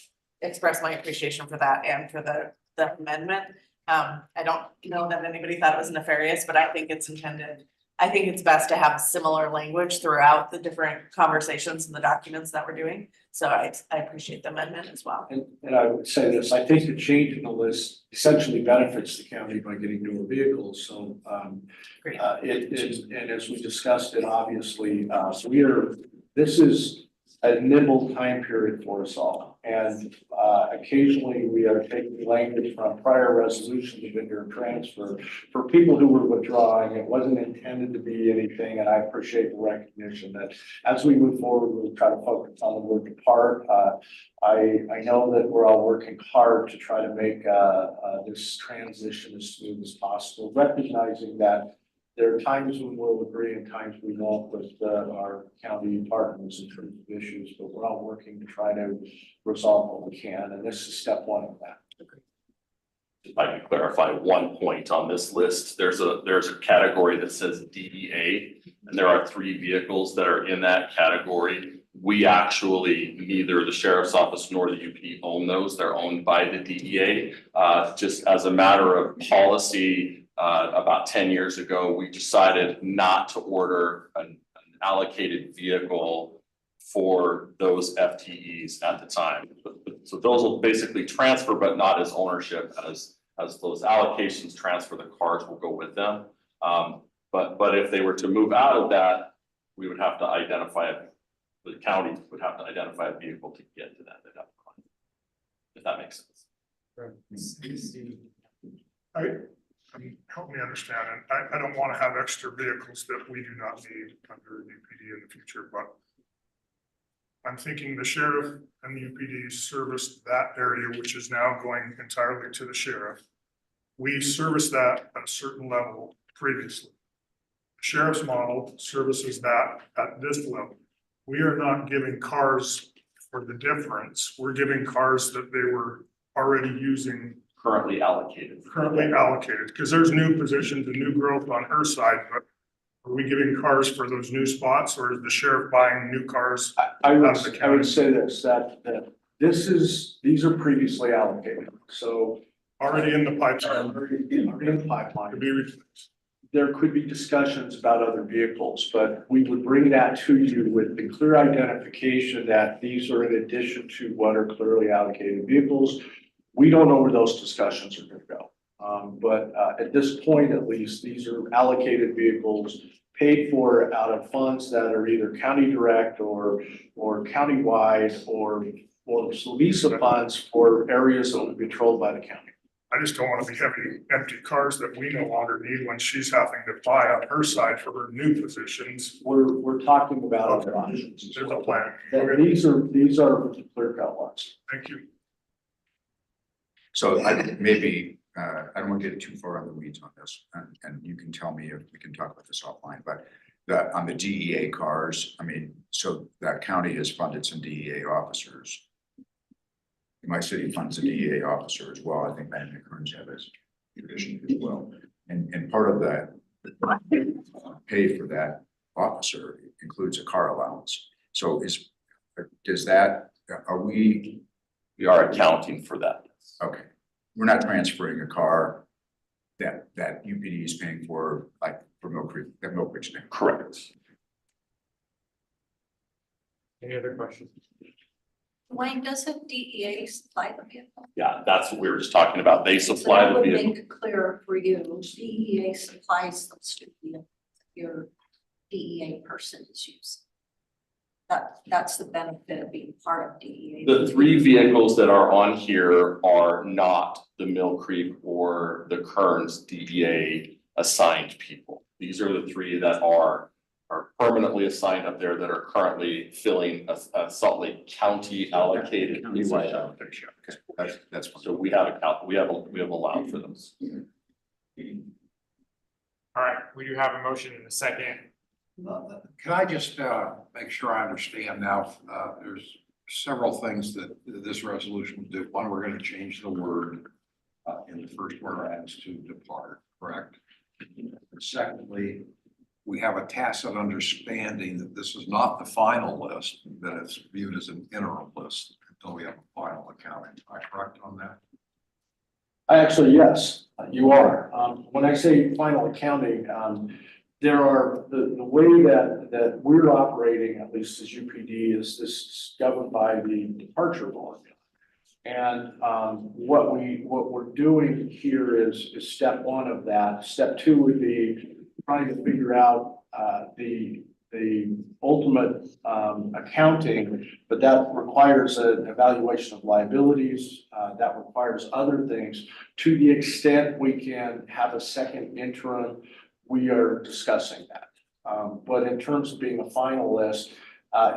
express my appreciation for that and for the amendment. I don't know that anybody thought it was nefarious, but I think it's intended. I think it's best to have similar language throughout the different conversations and the documents that we're doing. So I appreciate the amendment as well. And I would say this, I think the change in the list essentially benefits the county by getting newer vehicles, so, Great. it is, and as we discussed it, obviously, so this is a nimble time period for us all. And, occasionally we are taking language from prior resolutions of vendor transfer for people who were withdrawing. It wasn't intended to be anything, and I appreciate the recognition that as we move forward, we'll try to focus on the word depart. I know that we're all working hard to try to make, this transition as smooth as possible, recognizing that there are times when we'll agree and times we won't with our county partners in terms of issues, but we're all working to try to resolve what we can, and this is step one of that. If I can clarify one point on this list, there's a category that says DEA, and there are 3 vehicles that are in that category. We actually, neither the sheriff's office nor the UPD own those. They're owned by the DEA. Just as a matter of policy, about 10 years ago, we decided not to order an allocated vehicle for those FTEs at the time. So those will basically transfer, but not as ownership. As those allocations transfer, the cars will go with them. But if they were to move out of that, we would have to identify, the county would have to identify a vehicle to get to that. If that makes sense. Help me understand, and I don't want to have extra vehicles that we do not need under UPD in the future, but I'm thinking the sheriff and the UPD serviced that area, which is now going entirely to the sheriff. We serviced that at a certain level previously. The sheriff's model services that at this level. We are not giving cars for the difference. We're giving cars that they were already using. Currently allocated, because there's new positions and new growth on her side, but are we giving cars for those new spots, or is the sheriff buying new cars? I would say this, that these are previously allocated, so. Already in the pipeline. Already in the pipeline. To be replaced. There could be discussions about other vehicles, but we would bring that to you with the clear identification that these are in addition to what are clearly allocated vehicles. We don't know where those discussions are going to go. But at this point, at least, these are allocated vehicles paid for out of funds that are either county direct or countywide or Visa funds for areas that will be controlled by the county. I just don't want to be having empty cars that we no longer need when she's having to buy on her side for her new positions. We're talking about other options. There's a plan. These are clear cut ones. Thank you. So I maybe, I don't want to get too far on the weeds on this, and you can tell me if we can talk about this offline, but on the DEA cars, I mean, so that county has funded some DEA officers. My city funds a DEA officer as well. I think Madden Kearns have as tradition as well. And part of that pay for that officer includes a car allowance. So we are accounting for that. Okay, we're not transferring a car that UPD is paying for, like for Mill Creek, that Mill Creek's paying. Correct. Any other questions? Wayne, doesn't DEA supply the vehicle? Yeah, that's what we were just talking about. They supply the So that would vehicle. make it clearer for you. DEA supplies those to you. Your DEA person is using. That's the benefit of being part of DEA. The 3 vehicles that are on here are not the Mill Creek or the Kearns DEA assigned people. These are the 3 that are permanently assigned up there that are currently filling a Salt Lake County allocated. Okay, that's fine. So we have allowed for those. All right, we do have a motion in a second. Can I just make sure I understand now? There's several things that this resolution will do. One, we're going to change the word in the first whereas to depart, correct? And secondly, we have a tacit understanding that this is not the final list, that it's viewed as an interim list until we have a final accounting. Am I correct on that? Actually, yes, you are. When I say final accounting, there are, the way that we're operating, at least as UPD, is this is governed by the departure formula. And what we're doing here is step one of that. Step two would be trying to figure out the ultimate accounting, but that requires an evaluation of liabilities. That requires other things. To the extent we can have a second interim, we are discussing that. But in terms of being a final list,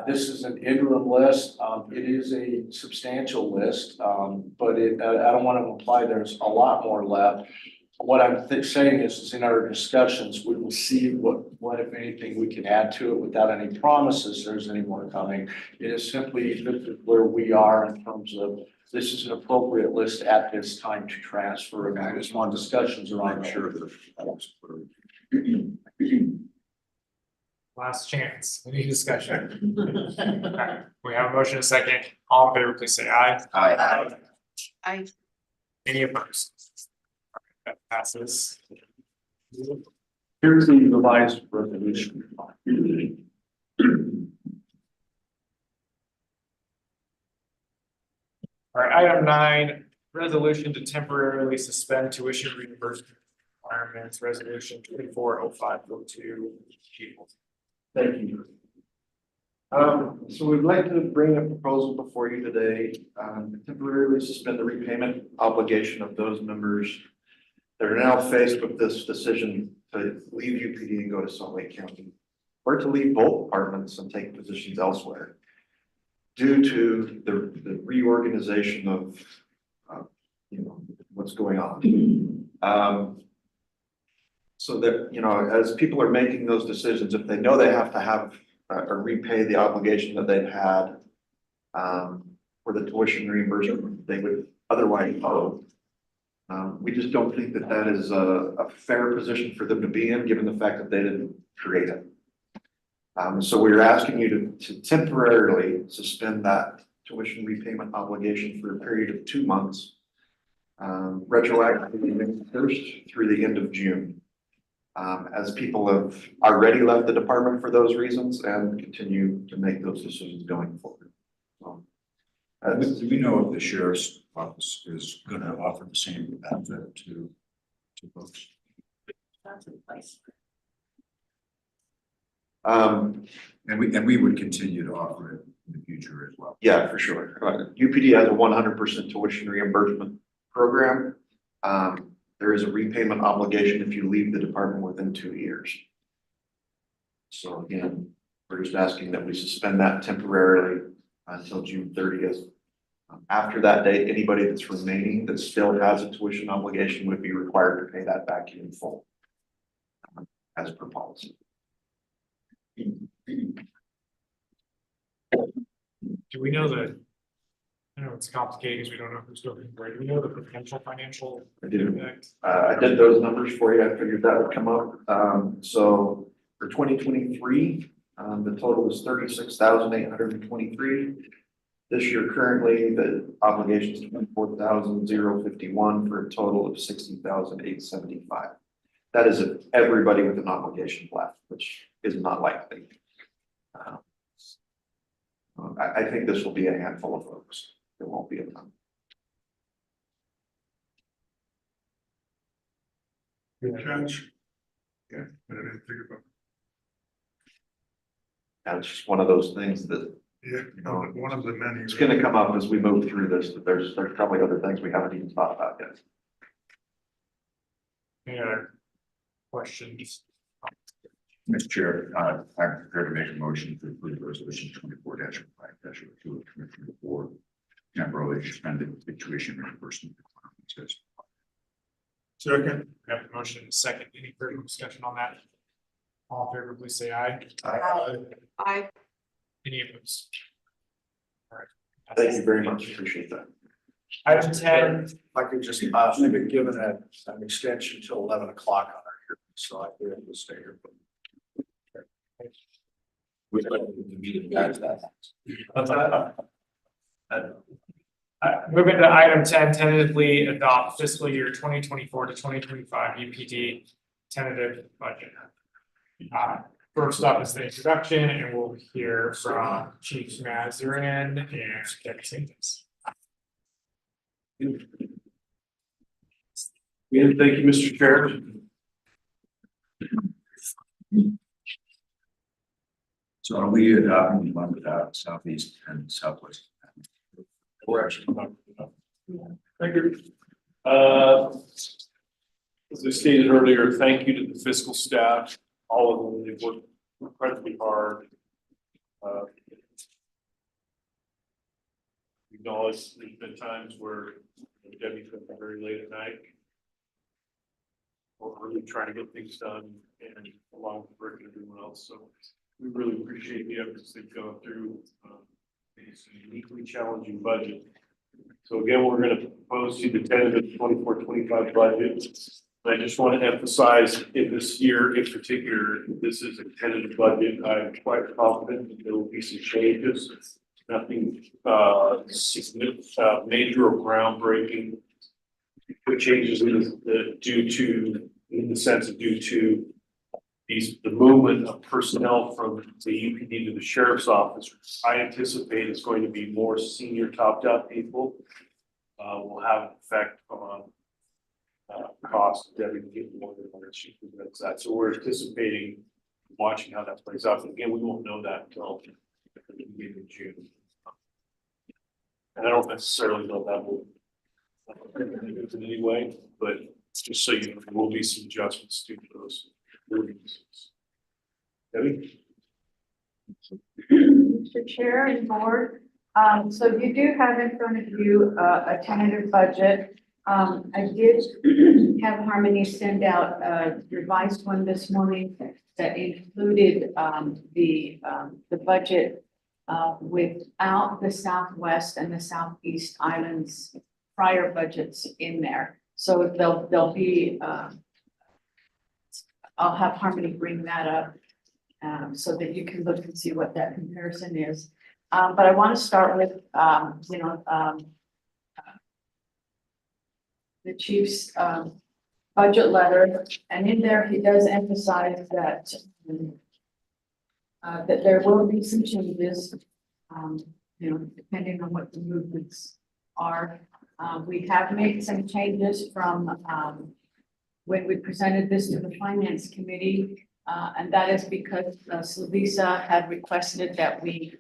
this is an interim list. It is a substantial list, but I don't want to imply there's a lot more left. What I'm saying is in our discussions, we will see what if anything we can add to it without any promises there's any more coming. It is simply where we are in terms of this is an appropriate list at this time to transfer. And I just want discussions around. I'm sure that Last chance, any discussion? Okay, we have a motion, a second, all in favor, please say aye. Aye. I, Any opposed? All right, that passes. Here's the revised resolution. All right, item 9, resolution to temporarily suspend tuition reimbursement requirements, resolution 240502. Thank you. So we'd like to bring a proposal before you today, to temporarily suspend the repayment obligation of those members that are now faced with this decision to leave UPD and go to Salt Lake County, or to leave both departments and take positions elsewhere, due to the reorganization of, what's going on. So that, as people are making those decisions, if they know they have to have or repay the obligation that they've had for the tuition reimbursement they would otherwise owe, we just don't think that that is a fair position for them to be in, given the fact that they didn't create it. So we're asking you to temporarily suspend that tuition repayment obligation for a period of 2 months, retroactively first through the end of June. As people have already left the department for those reasons and continue to make those decisions going forward. So, Do we know if the sheriff's office is going to offer the same benefit to folks? That's in place. And we would continue to offer it in the future as well. Yeah, for sure. UPD has a 100% tuition reimbursement program. There is a repayment obligation if you leave the department within 2 years. So again, we're just asking that we suspend that temporarily until June 30th. After that date, anybody that's remaining that still has a tuition obligation would be required to pay that back in full, as per policy. Do we know I know it's complicated because we don't know who's looking for it. Do we know the potential financial I do. impact? I did those numbers for you. I figured that would come up. So for 2023, the total is 36,823. This year, currently, the obligation is 24,051 for a total of 60,875. That is if everybody with an obligation left, which is not likely. I think this will be a handful of folks. It won't be a ton. Good catch. Yeah, I didn't think about. And it's just one of those things that Yeah, one of the many. it's gonna come up as we move through this, but there's probably other things we haven't even thought about yet. Any other questions? Mr. Chair, I'm prepared to make a motion to approve resolution 24-5-02 of Commissioner Board temporarily suspended the tuition reimbursement requirements. Second. We have a motion and a second. Any further discussion on that? All in favor, please say aye. I, Any opposed? All right. Thank you very much, appreciate that. Item 10, If I could just, they've been given an extension till 11 o'clock on our hearing, so I think we'll stay here. moving to item 10, tentatively adopt fiscal year 2024 to 2025 UPD tentative budget. First up is the introduction, and we'll hear from Chief Mazarin and Kevin Sanchez. Yeah, thank you, Mr. Chair. So are we adopting the one without southeast and southwest? We're actually not. Thank you. As I stated earlier, thank you to the fiscal staff, all of them, they've worked incredibly hard. We acknowledge there's been times where Debbie's been very late at night. We're really trying to get things done and along with Rick and everyone else, so we really appreciate the efforts they've gone through. It's a uniquely challenging budget. So again, we're going to propose to the tentative 24-25 budget. I just want to emphasize in this year in particular, this is a tentative budget. I'm quite confident that there will be some changes. Nothing significant, major or groundbreaking. The changes in the sense of due to the movement of personnel from the UPD to the sheriff's office. I anticipate it's going to be more senior top-down people. Will have an effect on cost of everything more than what she presents that. So we're anticipating watching how that plays out. But again, we won't know that until the beginning of June. And I don't necessarily know that will in any way, but just so you know, there will be some adjustments to those. Debbie? Mr. Chair and Board, so you do have in front of you a tentative budget. I did have Harmony send out a revised one this morning that included the budget without the Southwest and the Southeast Islands prior budgets in there. So there'll be, I'll have Harmony bring that up so that you can look and see what that comparison is. But I want to start with, the chief's budget letter, and in there he does emphasize that that there will be some changes, depending on what the movements are. We have made some changes from when we presented this to the Finance Committee, and that is because Slovisa had requested that we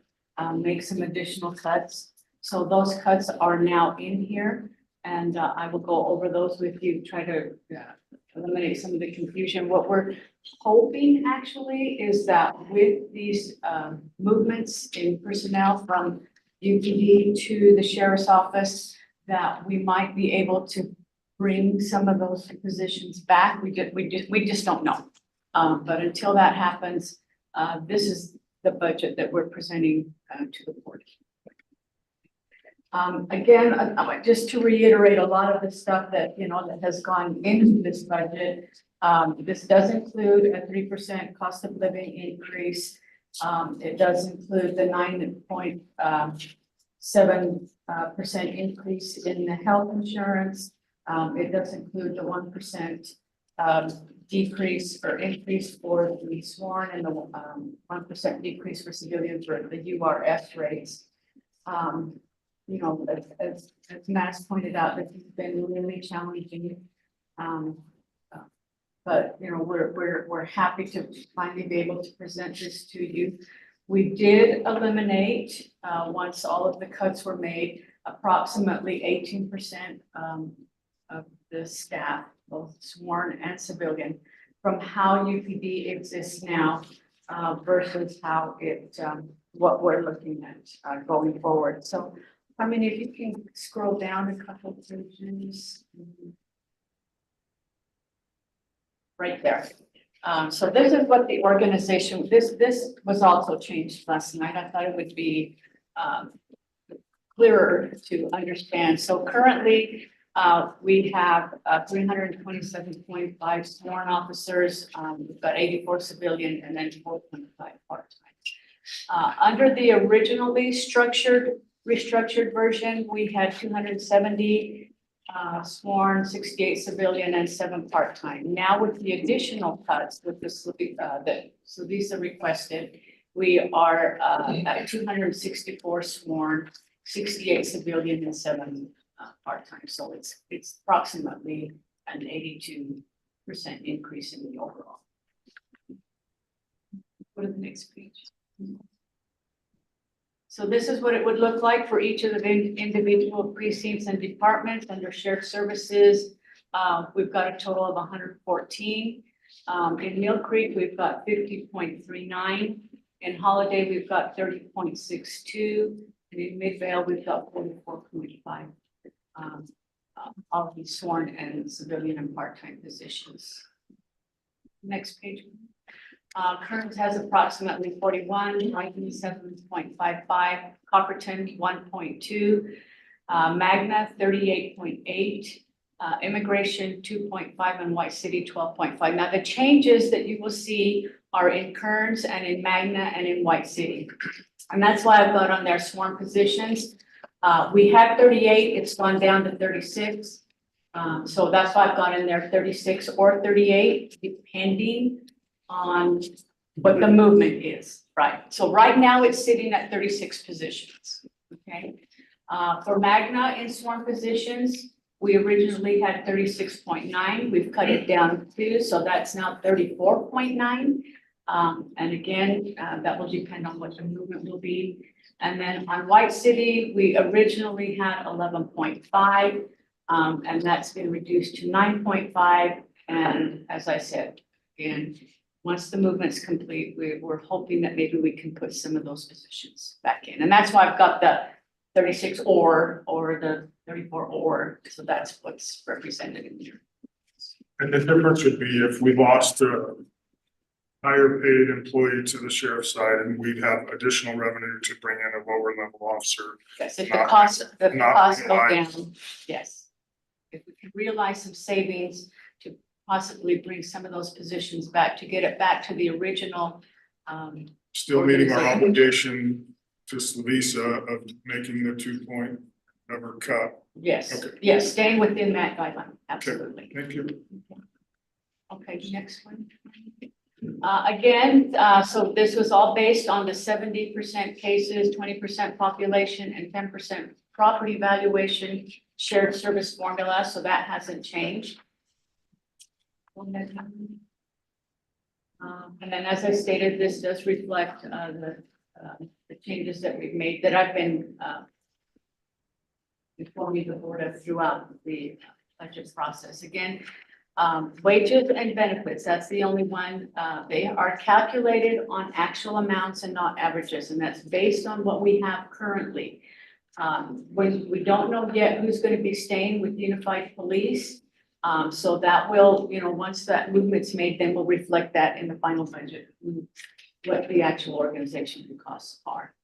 make some additional cuts. So those cuts are now in here, and I will go over those with you, try to eliminate some of the confusion. What we're hoping actually is that with these movements in personnel from UPD to the sheriff's office, that we might be able to bring some of those positions back. We just don't know. But until that happens, this is the budget that we're presenting to the board. Again, just to reiterate a lot of the stuff that, that has gone into this budget. This does include a 3% cost of living increase. It does include the 9.7% increase in the health insurance. It does include the 1% decrease or increase for the sworn and the 1% decrease for civilians for the URS rates. As Matt's pointed out, this has been really challenging. But we're happy to finally be able to present this to you. We did eliminate, once all of the cuts were made, approximately 18% of the staff, both sworn and civilian, from how UPD exists now versus how what we're looking at going forward. So, if you can scroll down a couple of pages. Right there. So this is what the organization, this was also changed last night. I thought it would be clearer to understand. So currently, we have 327.5 sworn officers. We've got 84 civilian and then 4.5 part-time. Under the originally restructured version, we had 270 sworn, 68 civilian, and 7 part-time. Now with the additional cuts with the Slovisa requested, we are at 264 sworn, 68 civilian, and 7 part-time. So it's approximately an 82% increase in the overall. Go to the next page. So this is what it would look like for each of the individual precincts and departments under shared services. We've got a total of 114. In Mill Creek, we've got 50.39. In Holiday, we've got 30.62. And in Midvale, we've got 44.5. All of these sworn and civilian and part-time positions. Next page. Kearns has approximately 41, Brighton 7.55, Copperton 1.2, Magna 38.8, Immigration 2.5, and White City 12.5. Now the changes that you will see are in Kearns and in Magna and in White City. And that's why I've got on their sworn positions. We had 38, it's gone down to 36. So that's why I've got in there 36 or 38, depending on what the movement is, right? So right now it's sitting at 36 positions, okay? For Magna in sworn positions, we originally had 36.9. We've cut it down to 2, so that's now 34.9. And again, that will depend on what the movement will be. And then on White City, we originally had 11.5, and that's been reduced to 9.5. And as I said, again, once the movement's complete, we're hoping that maybe we can put some of those positions back in. And that's why I've got the 36 or the 34 or, so that's what's represented in here. And the difference would be if we lost a higher paid employee to the sheriff's side and we'd have additional revenue to bring in a lower level officer. Yes, if the cost go line. down, yes. If we can realize some savings to possibly bring some of those positions back, to get it back to the original. Still meeting our organization. obligation to Slovisa of making the 2-point number cut. Yes, Okay. yes, staying within that guideline, absolutely. Thank you. Okay, next one. Again, so this was all based on the 70% cases, 20% population, and 10% property valuation shared service formula, so that hasn't changed. And then, as I stated, this does reflect the changes that we've made, that I've been informing the board of throughout the budget process. Again, wages and benefits, that's the only one. They are calculated on actual amounts and not averages, and that's based on what we have currently. We don't know yet who's going to be staying with Unified Police. So that will, once that movement's made, then we'll reflect that in the final budget, what the actual organization costs are.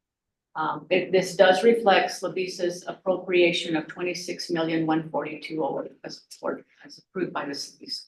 This does reflect Slovisa's appropriation of 26,142,000 as approved by the Slovisa.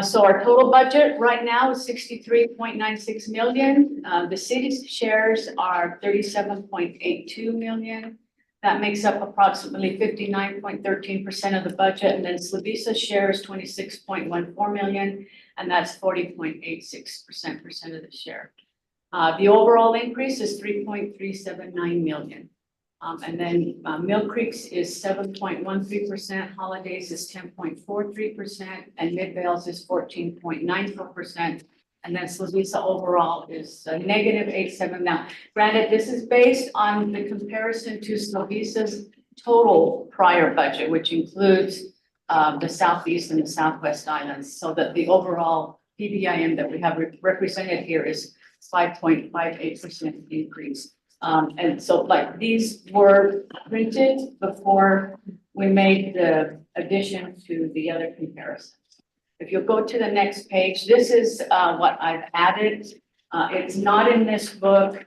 So our total budget right now is 63.96 million. The city's shares are 37.82 million. That makes up approximately 59.13% of the budget, and then Slovisa shares 26.14 million, and that's 40.86% of the share. The overall increase is 3.379 million. And then Mill Creek's is 7.13%, Holidays is 10.43%, and Midvale's is 14.94%. And then Slovisa overall is negative 8.7. Now, granted, this is based on the comparison to Slovisa's total prior budget, which includes the Southeast and the Southwest Islands, so that the overall PBIM that we have represented here is 5.58% increase. And so like these were printed before we made the addition to the other comparisons. If you'll go to the next page, this is what I've added. It's not in this book.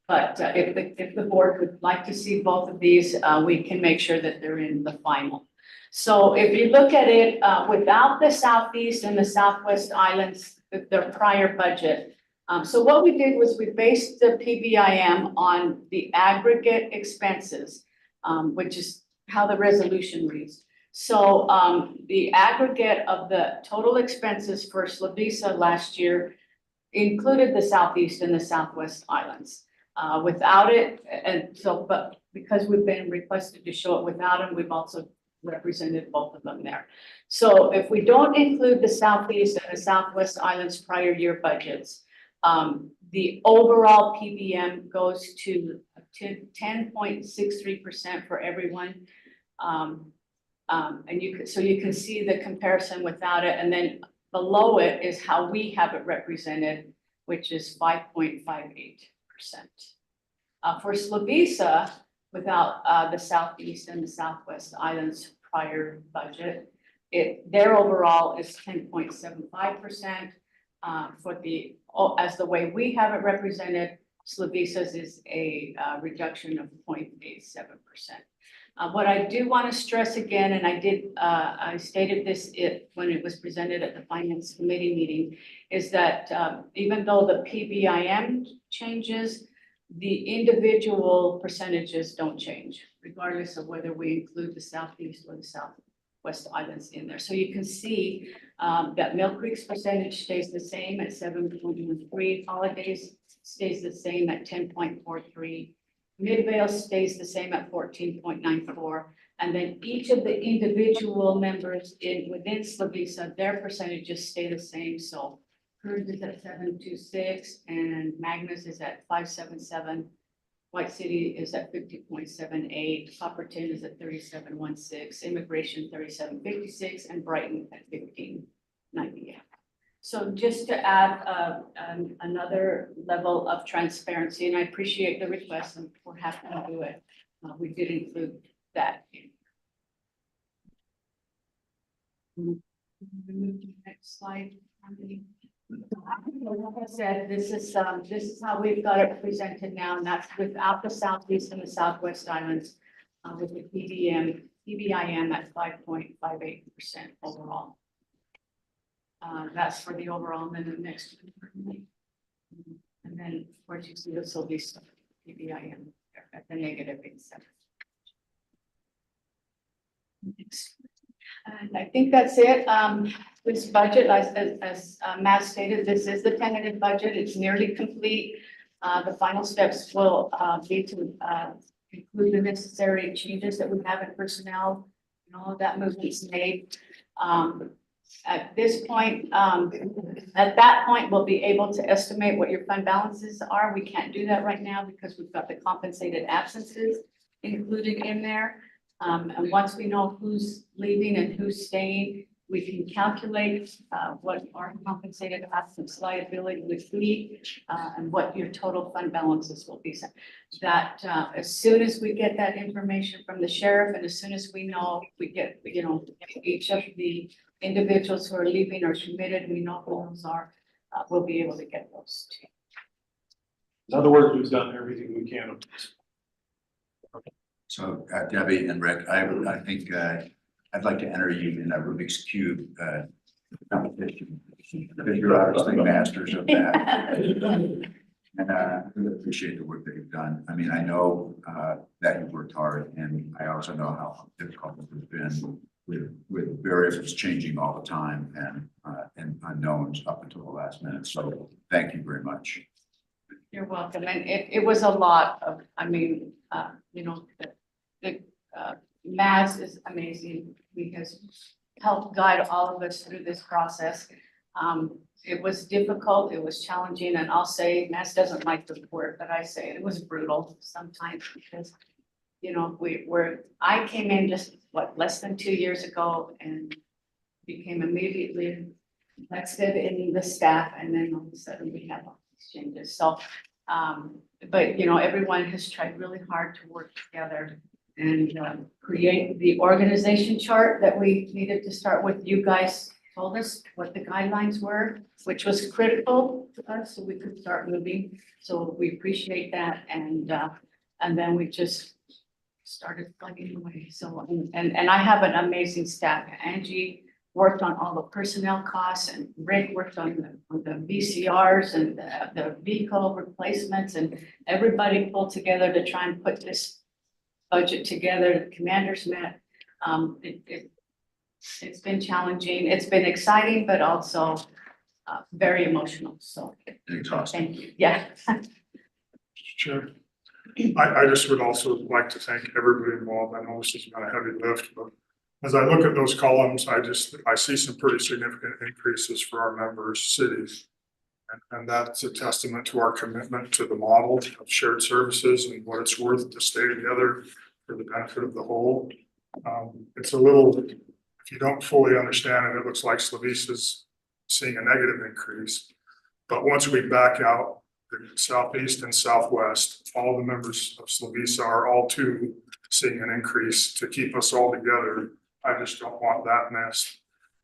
But if the board would like to see both of these, we can make sure that they're in the final. So if you look at it, without the Southeast and the Southwest Islands, their prior budget. So what we did was we based the PBIM on the aggregate expenses, which is how the resolution reads. So the aggregate of the total expenses for Slovisa last year included the Southeast and the Southwest Islands. Without it, and so, but because we've been requested to show it without them, we've also represented both of them there. So if we don't include the Southeast and the Southwest Islands prior year budgets, the overall PBM goes to 10.63% for everyone. And you can see the comparison without it, and then below it is how we have it represented, which is 5.58%. For Slovisa, without the Southeast and the Southwest Islands prior budget, their overall is 10.75%. For as the way we have it represented, Slovisa's is a reduction of 0.87%. What I do want to stress again, and I stated this when it was presented at the Finance Committee meeting, is that even though the PBIM changes, the individual percentages don't change, regardless of whether we include the Southeast or the Southwest Islands in there. So you can see that Mill Creek's percentage stays the same at 7.13, Holidays stays the same at 10.43. Midvale stays the same at 14.94, and then each of the individual members within Slovisa, their percentages stay the same. So Hers is at 726, and Magnus is at 577. White City is at 50.78, Copperton is at 3716, Immigration 3756, and Brighton at 1598. So just to add another level of transparency, and I appreciate the request, and we're happy to do it. We did include that. Move to the next slide. Like I said, this is how we've got it presented now, and that's without the Southeast and the Southwest Islands, with the PBIM at 5.58% overall. That's for the overall, and then the next, and then of course you see the Slovisa PBIM at the -87. And I think that's it. This budget, as Matt stated, this is the tentative budget. It's nearly complete. The final steps will be to include the necessary changes that we have in personnel, and all of that movement's made. At this point, at that point, we'll be able to estimate what your fund balances are. We can't do that right now because we've got the compensated absences included in there. And once we know who's leaving and who's staying, we can calculate what our compensated absence liability would be, and what your total fund balances will be. So that as soon as we get that information from the sheriff, and as soon as we know, we get, each of the individuals who are leaving or committed, we know who those are, we'll be able to get those too. In other words, we've done everything we can. So Debbie and Rick, I think I'd like to enter you in a Rubik's Cube competition. Because you're obviously masters of that. And I really appreciate the work that you've done. I mean, I know that you've worked hard, and I also know how difficult it has been with variables changing all the time, and unknowns up until the last minute. So thank you very much. You're welcome. And it was a lot of, the Maz is amazing. He has helped guide all of us through this process. It was difficult, it was challenging, and I'll say Maz doesn't like the word, but I say it was brutal sometimes because, I came in just less than 2 years ago and became immediately invested in the staff, and then all of a sudden we have all these changes. So, but everyone has tried really hard to work together. and create the organization chart that we needed to start with. You guys told us what the guidelines were, which was critical to us, so we could start moving. So we appreciate that, and then we just started plugging away. So, and I have an amazing staff. Angie worked on all the personnel costs, and Rick worked on the VCRs and the vehicle replacements, and everybody pulled together to try and put this budget together. The commanders met. It's been challenging. It's been exciting, but also very emotional. So Exhausting. thank you. Yeah. Sure. I just would also like to thank everybody involved. I know this has been a heavy lift, but as I look at those columns, I see some pretty significant increases for our members' cities. And that's a testament to our commitment to the model of shared services and what it's worth to stay together for the benefit of the whole. It's a little, if you don't fully understand it, it looks like Slavisa's seeing a negative increase. But once we back out the Southeast and Southwest, all the members of Slavisa are all too seeing an increase to keep us all together. I just don't want that missed,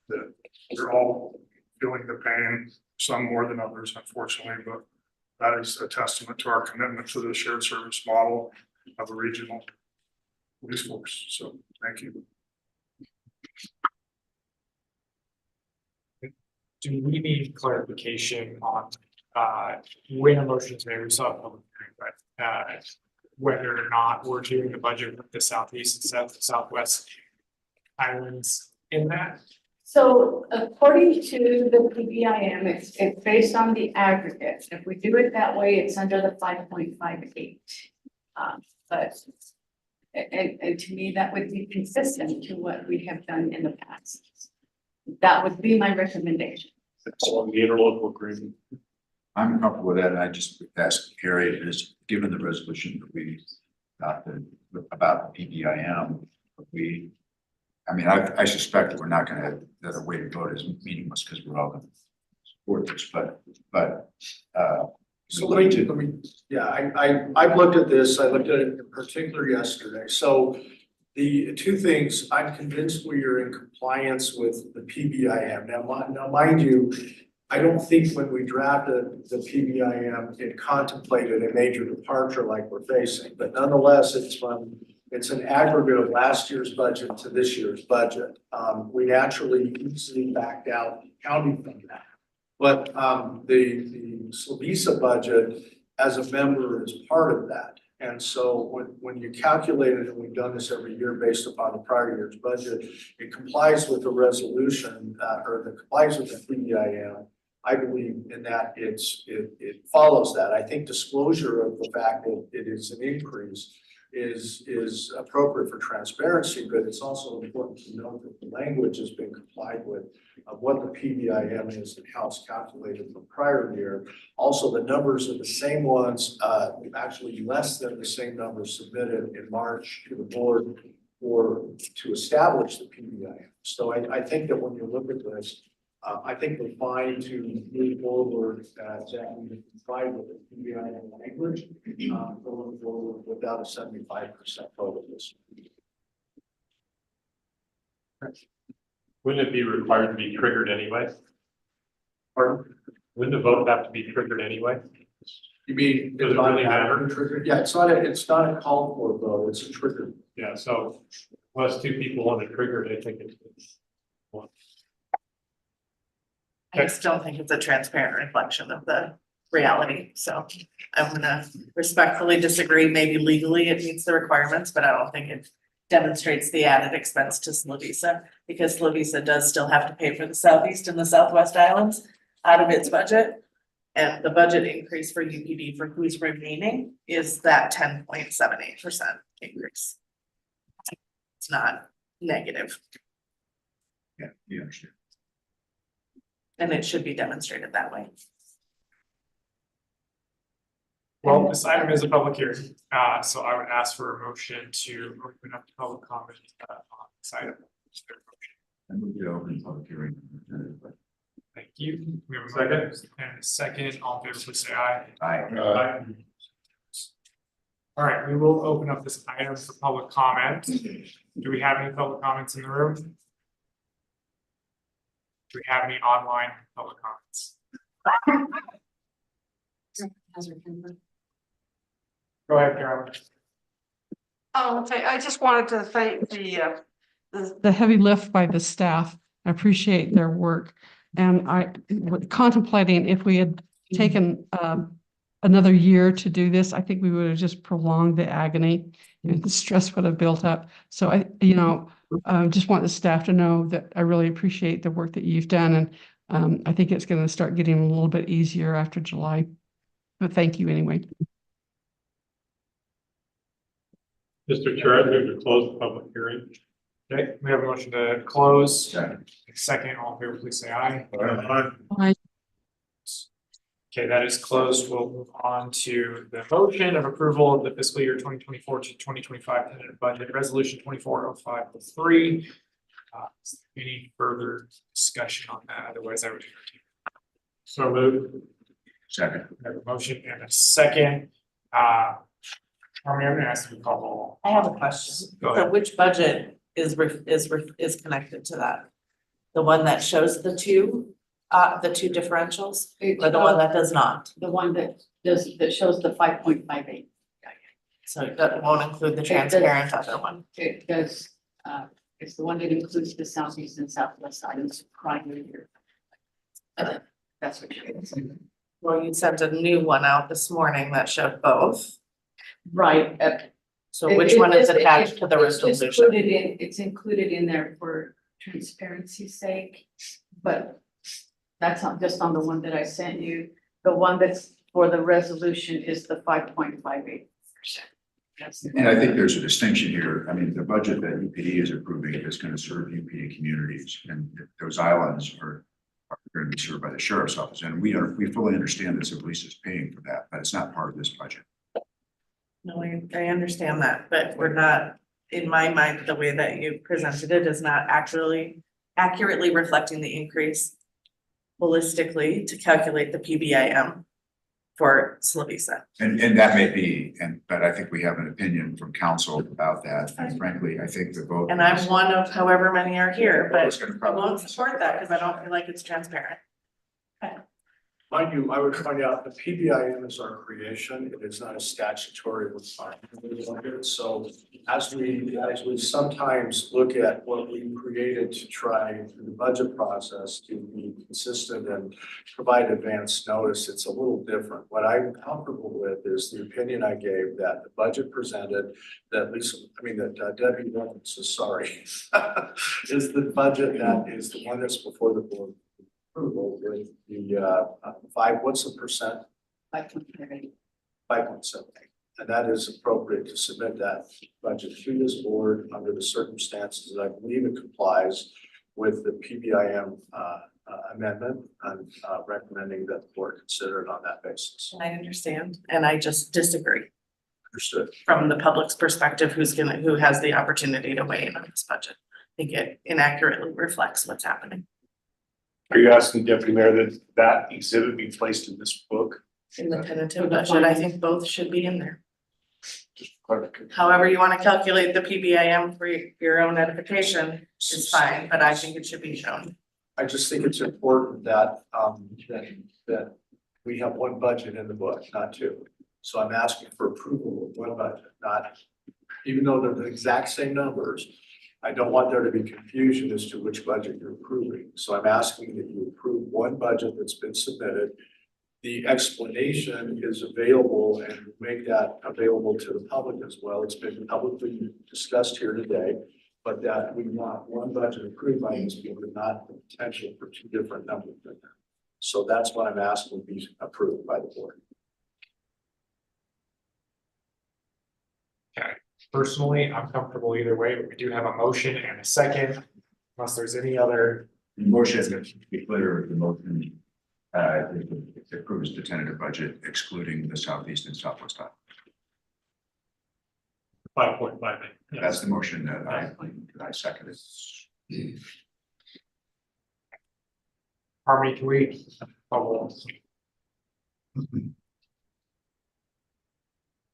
that we're all feeling the pain, some more than others, unfortunately, but that is a testament to our commitment to the shared service model of a regional police force. So thank you. Do we need clarification on when a motion is made? We saw a public hearing, but whether or not we're doing the budget with the Southeast and Southwest islands in that? So according to the PBIM, it's based on the aggregate. If we do it that way, it's under the 5.58. But and to me, that would be consistent to what we have done in the past. That would be my recommendation. It's on the interlocal agreement. I'm comfortable with that. I just asked Harry, is given the resolution that we adopted about the PBIM, I suspect that we're not gonna, that a weighted vote is meaningless because we're all gonna support this, but So let me, yeah, I've looked at this, I looked at it in particular yesterday, so the two things, I'm convinced we are in compliance with the PBIM. Now mind you, I don't think when we drafted the PBIM, it contemplated a major departure like we're facing, but nonetheless, it's an aggregate of last year's budget to this year's budget. We naturally easily backed out county from that. But the Slavisa budget as a member is part of that. And so when you calculate it, and we've done this every year based upon the prior year's budget, it complies with the resolution or it complies with the PBIM. I believe in that it follows that. I think disclosure of the fact that it is an increase is appropriate for transparency, but it's also important to note that the language has been complied with of what the PBIM is and how it's calculated from prior year. Also, the numbers are the same ones, actually less than the same numbers submitted in March to the board to establish the PBIM. So I think that when you look at this, I think we're fine to move forward exactly comply with the PBIM language going forward without a 75% vote of this. Wouldn't it be required to be triggered anyway? Pardon? Wouldn't the vote have to be triggered anyway? You mean? Does it really matter? Trigger? Yeah, it's not a call for vote, it's a trigger. Yeah, so unless two people want to trigger it, I think it's one. I just don't think it's a transparent reflection of the reality, so I'm gonna respectfully disagree. Maybe legally it meets the requirements, but I don't think it demonstrates the added expense to Slavisa, because Slavisa does still have to pay for the Southeast and the Southwest Islands out of its budget. And the budget increase for UPD for who's remaining is that 10.78% increase. It's not negative, yeah, you understand. and it should be demonstrated that way. Well, this item is a public hearing, so I would ask for a motion to open up public comment on this item. Is there a motion? And we'll be open public hearing. Thank you. We have a second and a second. All in favor, please say aye. Aye. All right, we will open up this item for public comment. Do we have any public comments in the room? Do we have any online public comments? Go ahead, Carolyn. Oh, okay, I just wanted to thank the heavy lift by the staff. I appreciate their work. And I was contemplating if we had taken another year to do this, I think we would have just prolonged the agony and the stress would have built up. So just want the staff to know that I really appreciate the work that you've done. And I think it's going to start getting a little bit easier after July. But thank you anyway. Mr. Chair, I move to close the public hearing. Okay, we have a motion to close. Second. Second, all in favor, please say aye. Aye. Okay, that is closed. We'll move on to the motion of approval of the fiscal year 2024 to 2025 tentative budget resolution 240503. Any further discussion on that? Otherwise, I would entertain. So moved. Second. We have a motion and a second. Army, I'm gonna ask you to call roll. I have a question. Go So ahead. which budget is connected to that? The one that shows the two differentials, or the one that does not? The one that shows the 5.58. So that won't include the transparent other one. It does, it's the one that includes the southeast and southwest items primary here. That's what you're saying. Well, you sent a new one out this morning that showed both. Right. So which one is attached to the It's resolution? It's included in there for transparency's sake, but that's not just on the one that I sent you. The one that's for the resolution is the 5.58%. And I think there's a distinction here. I mean, the budget that UPD is approving is going to serve UPD communities, and those islands are going to be served by the sheriff's office. And we fully understand that Civilisa is paying for that, but it's not part of this budget. No, I understand that, but we're not, in my mind, the way that you presented it is not accurately reflecting the increase holistically to calculate the PBIM for Civilisa. And that may be, but I think we have an opinion from council about that. And frankly, I think the vote. And I'm one of however many are here, It's but gonna I probably- won't support that because I don't feel like it's transparent. Mind you, I would point out the PBIM is our creation. It is not a statutory requirement. So as we sometimes look at what we created to try through the budget process to be consistent and provide advance notice, it's a little different. What I'm comfortable with is the opinion I gave that the budget presented that Debbie references, sorry, is the budget that is the one that's before the board approval with the what's the percent? 5.58. 5.78. And that is appropriate to submit that budget to this board under the circumstances that I believe it complies with the PBIM amendment. I'm recommending that the board consider it on that basis. I understand, and I just disagree Understood. from the public's perspective, who has the opportunity to weigh in on this budget. I think it inaccurately reflects what's happening. Are you asking Deputy Mayor that exhibit be placed in this book? In the tentative budget, I think both should be in there. Just clarification. However you want to calculate the PBIM for your own edification is fine, but I think it should be shown. I just think it's important that that we have one budget in the book, not two. So I'm asking for approval of one budget, not, even though they're the exact same numbers, I don't want there to be confusion as to which budget you're approving. So I'm asking that you approve one budget that's been submitted. The explanation is available and make that available to the public as well. It's been publicly discussed here today, but that we want one budget approved by this board and not the potential for two different numbers. So that's what I'm asking to be approved by the board. Okay, personally, I'm comfortable either way, but we do have a motion and a second. Unless there's any other. The motion, to be clear, the motion it approves the tentative budget excluding the southeast and southwest island. 5.58. That's the motion that I seconded. Harmony, can we?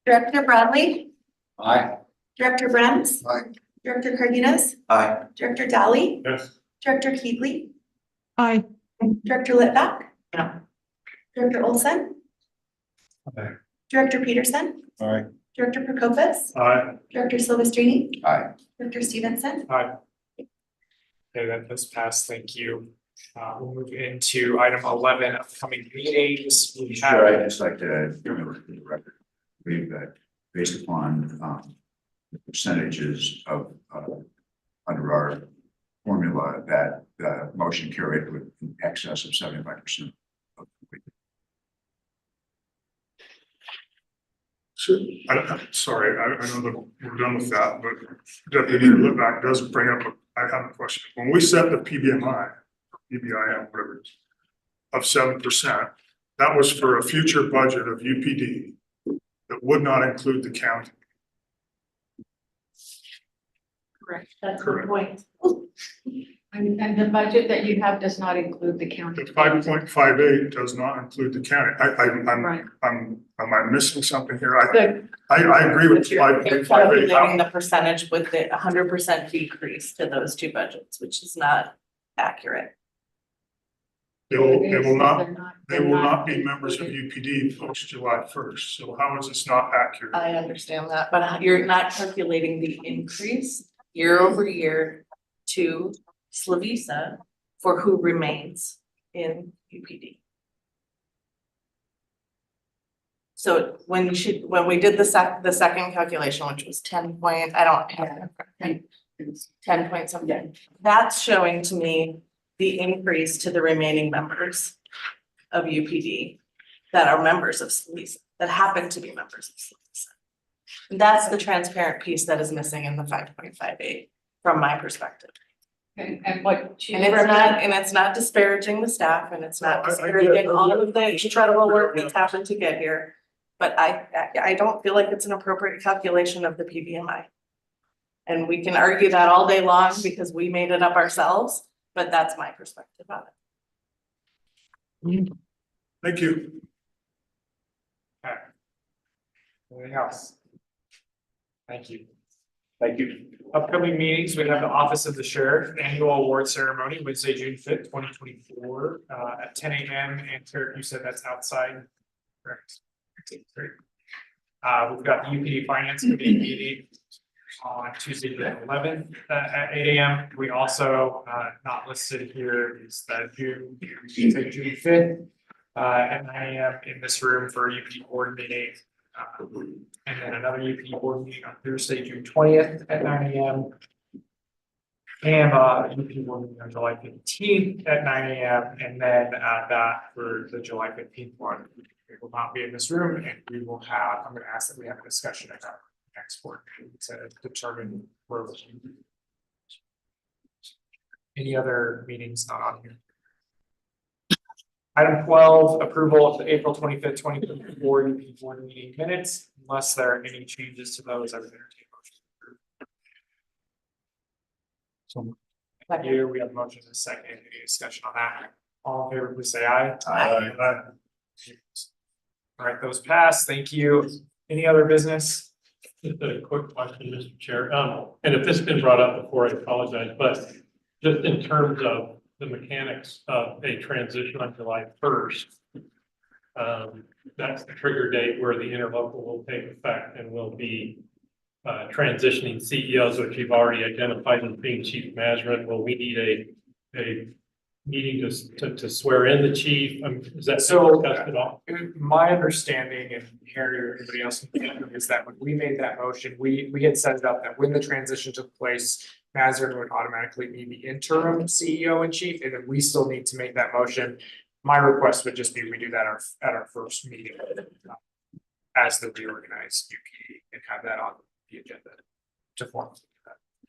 Director Bradley, Aye. Director Brems. Aye. Director Cardenas, Aye. Director Dally, Yes. Director Keedley, Aye. Director Litvak. No. Director Olson. Aye. Director Peterson, Aye. Director Prokopis, Aye. Director Silvestrini, Aye. Director Stevenson. Aye. Okay, that does pass, thank you. We'll move into item 11, upcoming meetings. We Sure, I'd have, just like to give it for the record. We've based upon the percentages of under our formula that the motion carried with in excess of 75%. So, sorry, I know that we're done with that, but Deputy Mayor Litvak does bring up, I have a question. When we set the PBMI, PBIM, whatever it is, of 7%, that was for a future budget of UPD that would not include the county. Correct, that's the Correct. point. And the budget that you have does not include the county. The 5.58 does not include the county. Right. Am I missing something here? The, I agree with But you're 5.58. calculating the percentage with the 100% decrease to those two budgets, which is not accurate. They will not, they're they will not not be members of UPD post July 1st. So how is this not accurate? I understand that, but you're not calculating the increase year over year to Slavisa for who remains in UPD. So when we did the second calculation, which was 10 point, I don't have it, 10 point something, that's showing to me the increase to the remaining members of UPD that are members of Slavisa, that happen to be members of Slavisa. That's the transparent piece that is missing in the 5.58 from my perspective. and what she. And it's not disparaging the staff, and it's not I get- disparaging all of the incredible work that's happened to get here. But I don't feel like it's an appropriate calculation of the PBMI. And we can argue that all day long because we made it up ourselves, but that's my perspective on it. Thank you. okay. Anything else? Thank you. Thank you. Upcoming meetings, we have the Office of the Sheriff Annual Award Ceremony, Wednesday, June 5th, 2024, at 10 a.m. And Kurt, you said that's outside, correct? Great. We've got the UPD Finance Committee meeting on Tuesday, June 11th, at 8 a.m. We also, not listed here, is that June 5th, at 9 a.m. in this room for a UPD Board meeting. And then another UPD Board meeting on Thursday, June 20th at 9 a.m. And UPD Board meeting on July 15th at 9 a.m. And then that for the July 15th one, we will not be in this room, and we will have, I'm gonna ask that we have a discussion at our next board meeting to determine where we'll be. Any other meetings not on here? Item 12, approval of the April 25th, 2024 UPD Board meeting minutes. Unless there are any changes to those, I would entertain a motion. So, thank you. We have a motion and a second. Any discussion on that? All in favor, please say aye. Aye. All right, those pass. Thank you. Any other business? Just a quick question, Mr. Chair. And if this has been brought up before, I apologize, but just in terms of the mechanics of a transition on July 1st, that's the trigger date where the interlocal will take effect and will be transitioning CEOs, which you've already identified as being chief management. Will we need a meeting to swear in the chief? Is that So, discussed at all? my understanding, and Harry or anybody else, is that when we made that motion, we had set it up that when the transition took place, Mazarin would automatically be the interim CEO and chief, and then we still need to make that motion. My request would just be we do that at our first meeting as the reorganized UPD and have that on the agenda to form.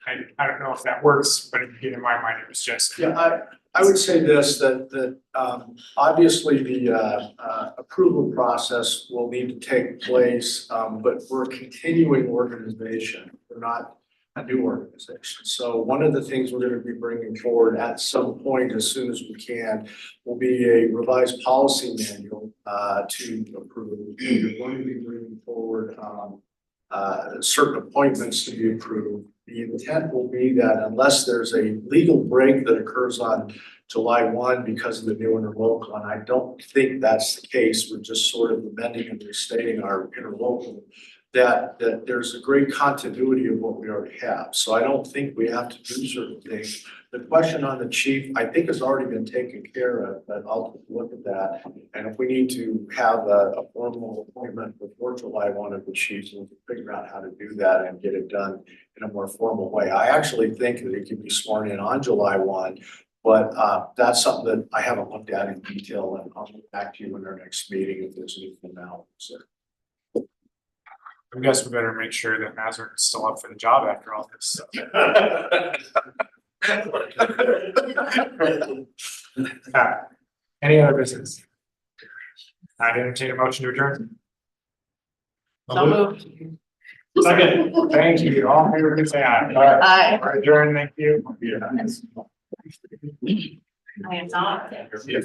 I don't know if that works, but in my mind, it was just. Yeah, I would say this, that obviously the approval process will need to take place, but we're a continuing organization. We're not a new organization. So one of the things we're gonna be bringing forward at some point, as soon as we can, will be a revised policy manual to approve. We're going to be bringing forward certain appointments to be approved. The intent will be that unless there's a legal break that occurs on July 1 because of the new interlocal, and I don't think that's the case, we're just sort of amending and restating our interlocal, that there's a great continuity of what we already have. So I don't think we have to do certain things. The question on the chief, I think, has already been taken care of, but I'll look at that. And if we need to have a formal appointment before July 1 of the chiefs, we'll figure out how to do that and get it done in a more formal way. I actually think that it could be sworn in on July 1, but that's something that I haven't looked at in detail, and I'll get back to you in our next meeting if there's anything now. So. I guess we better make sure that Mazur's still up for the job after all this. Any other business? I'd entertain a motion to adjourn. So moved. Second, thank you. All in favor, please say aye. Aye. We're adjourned, thank you. I am not.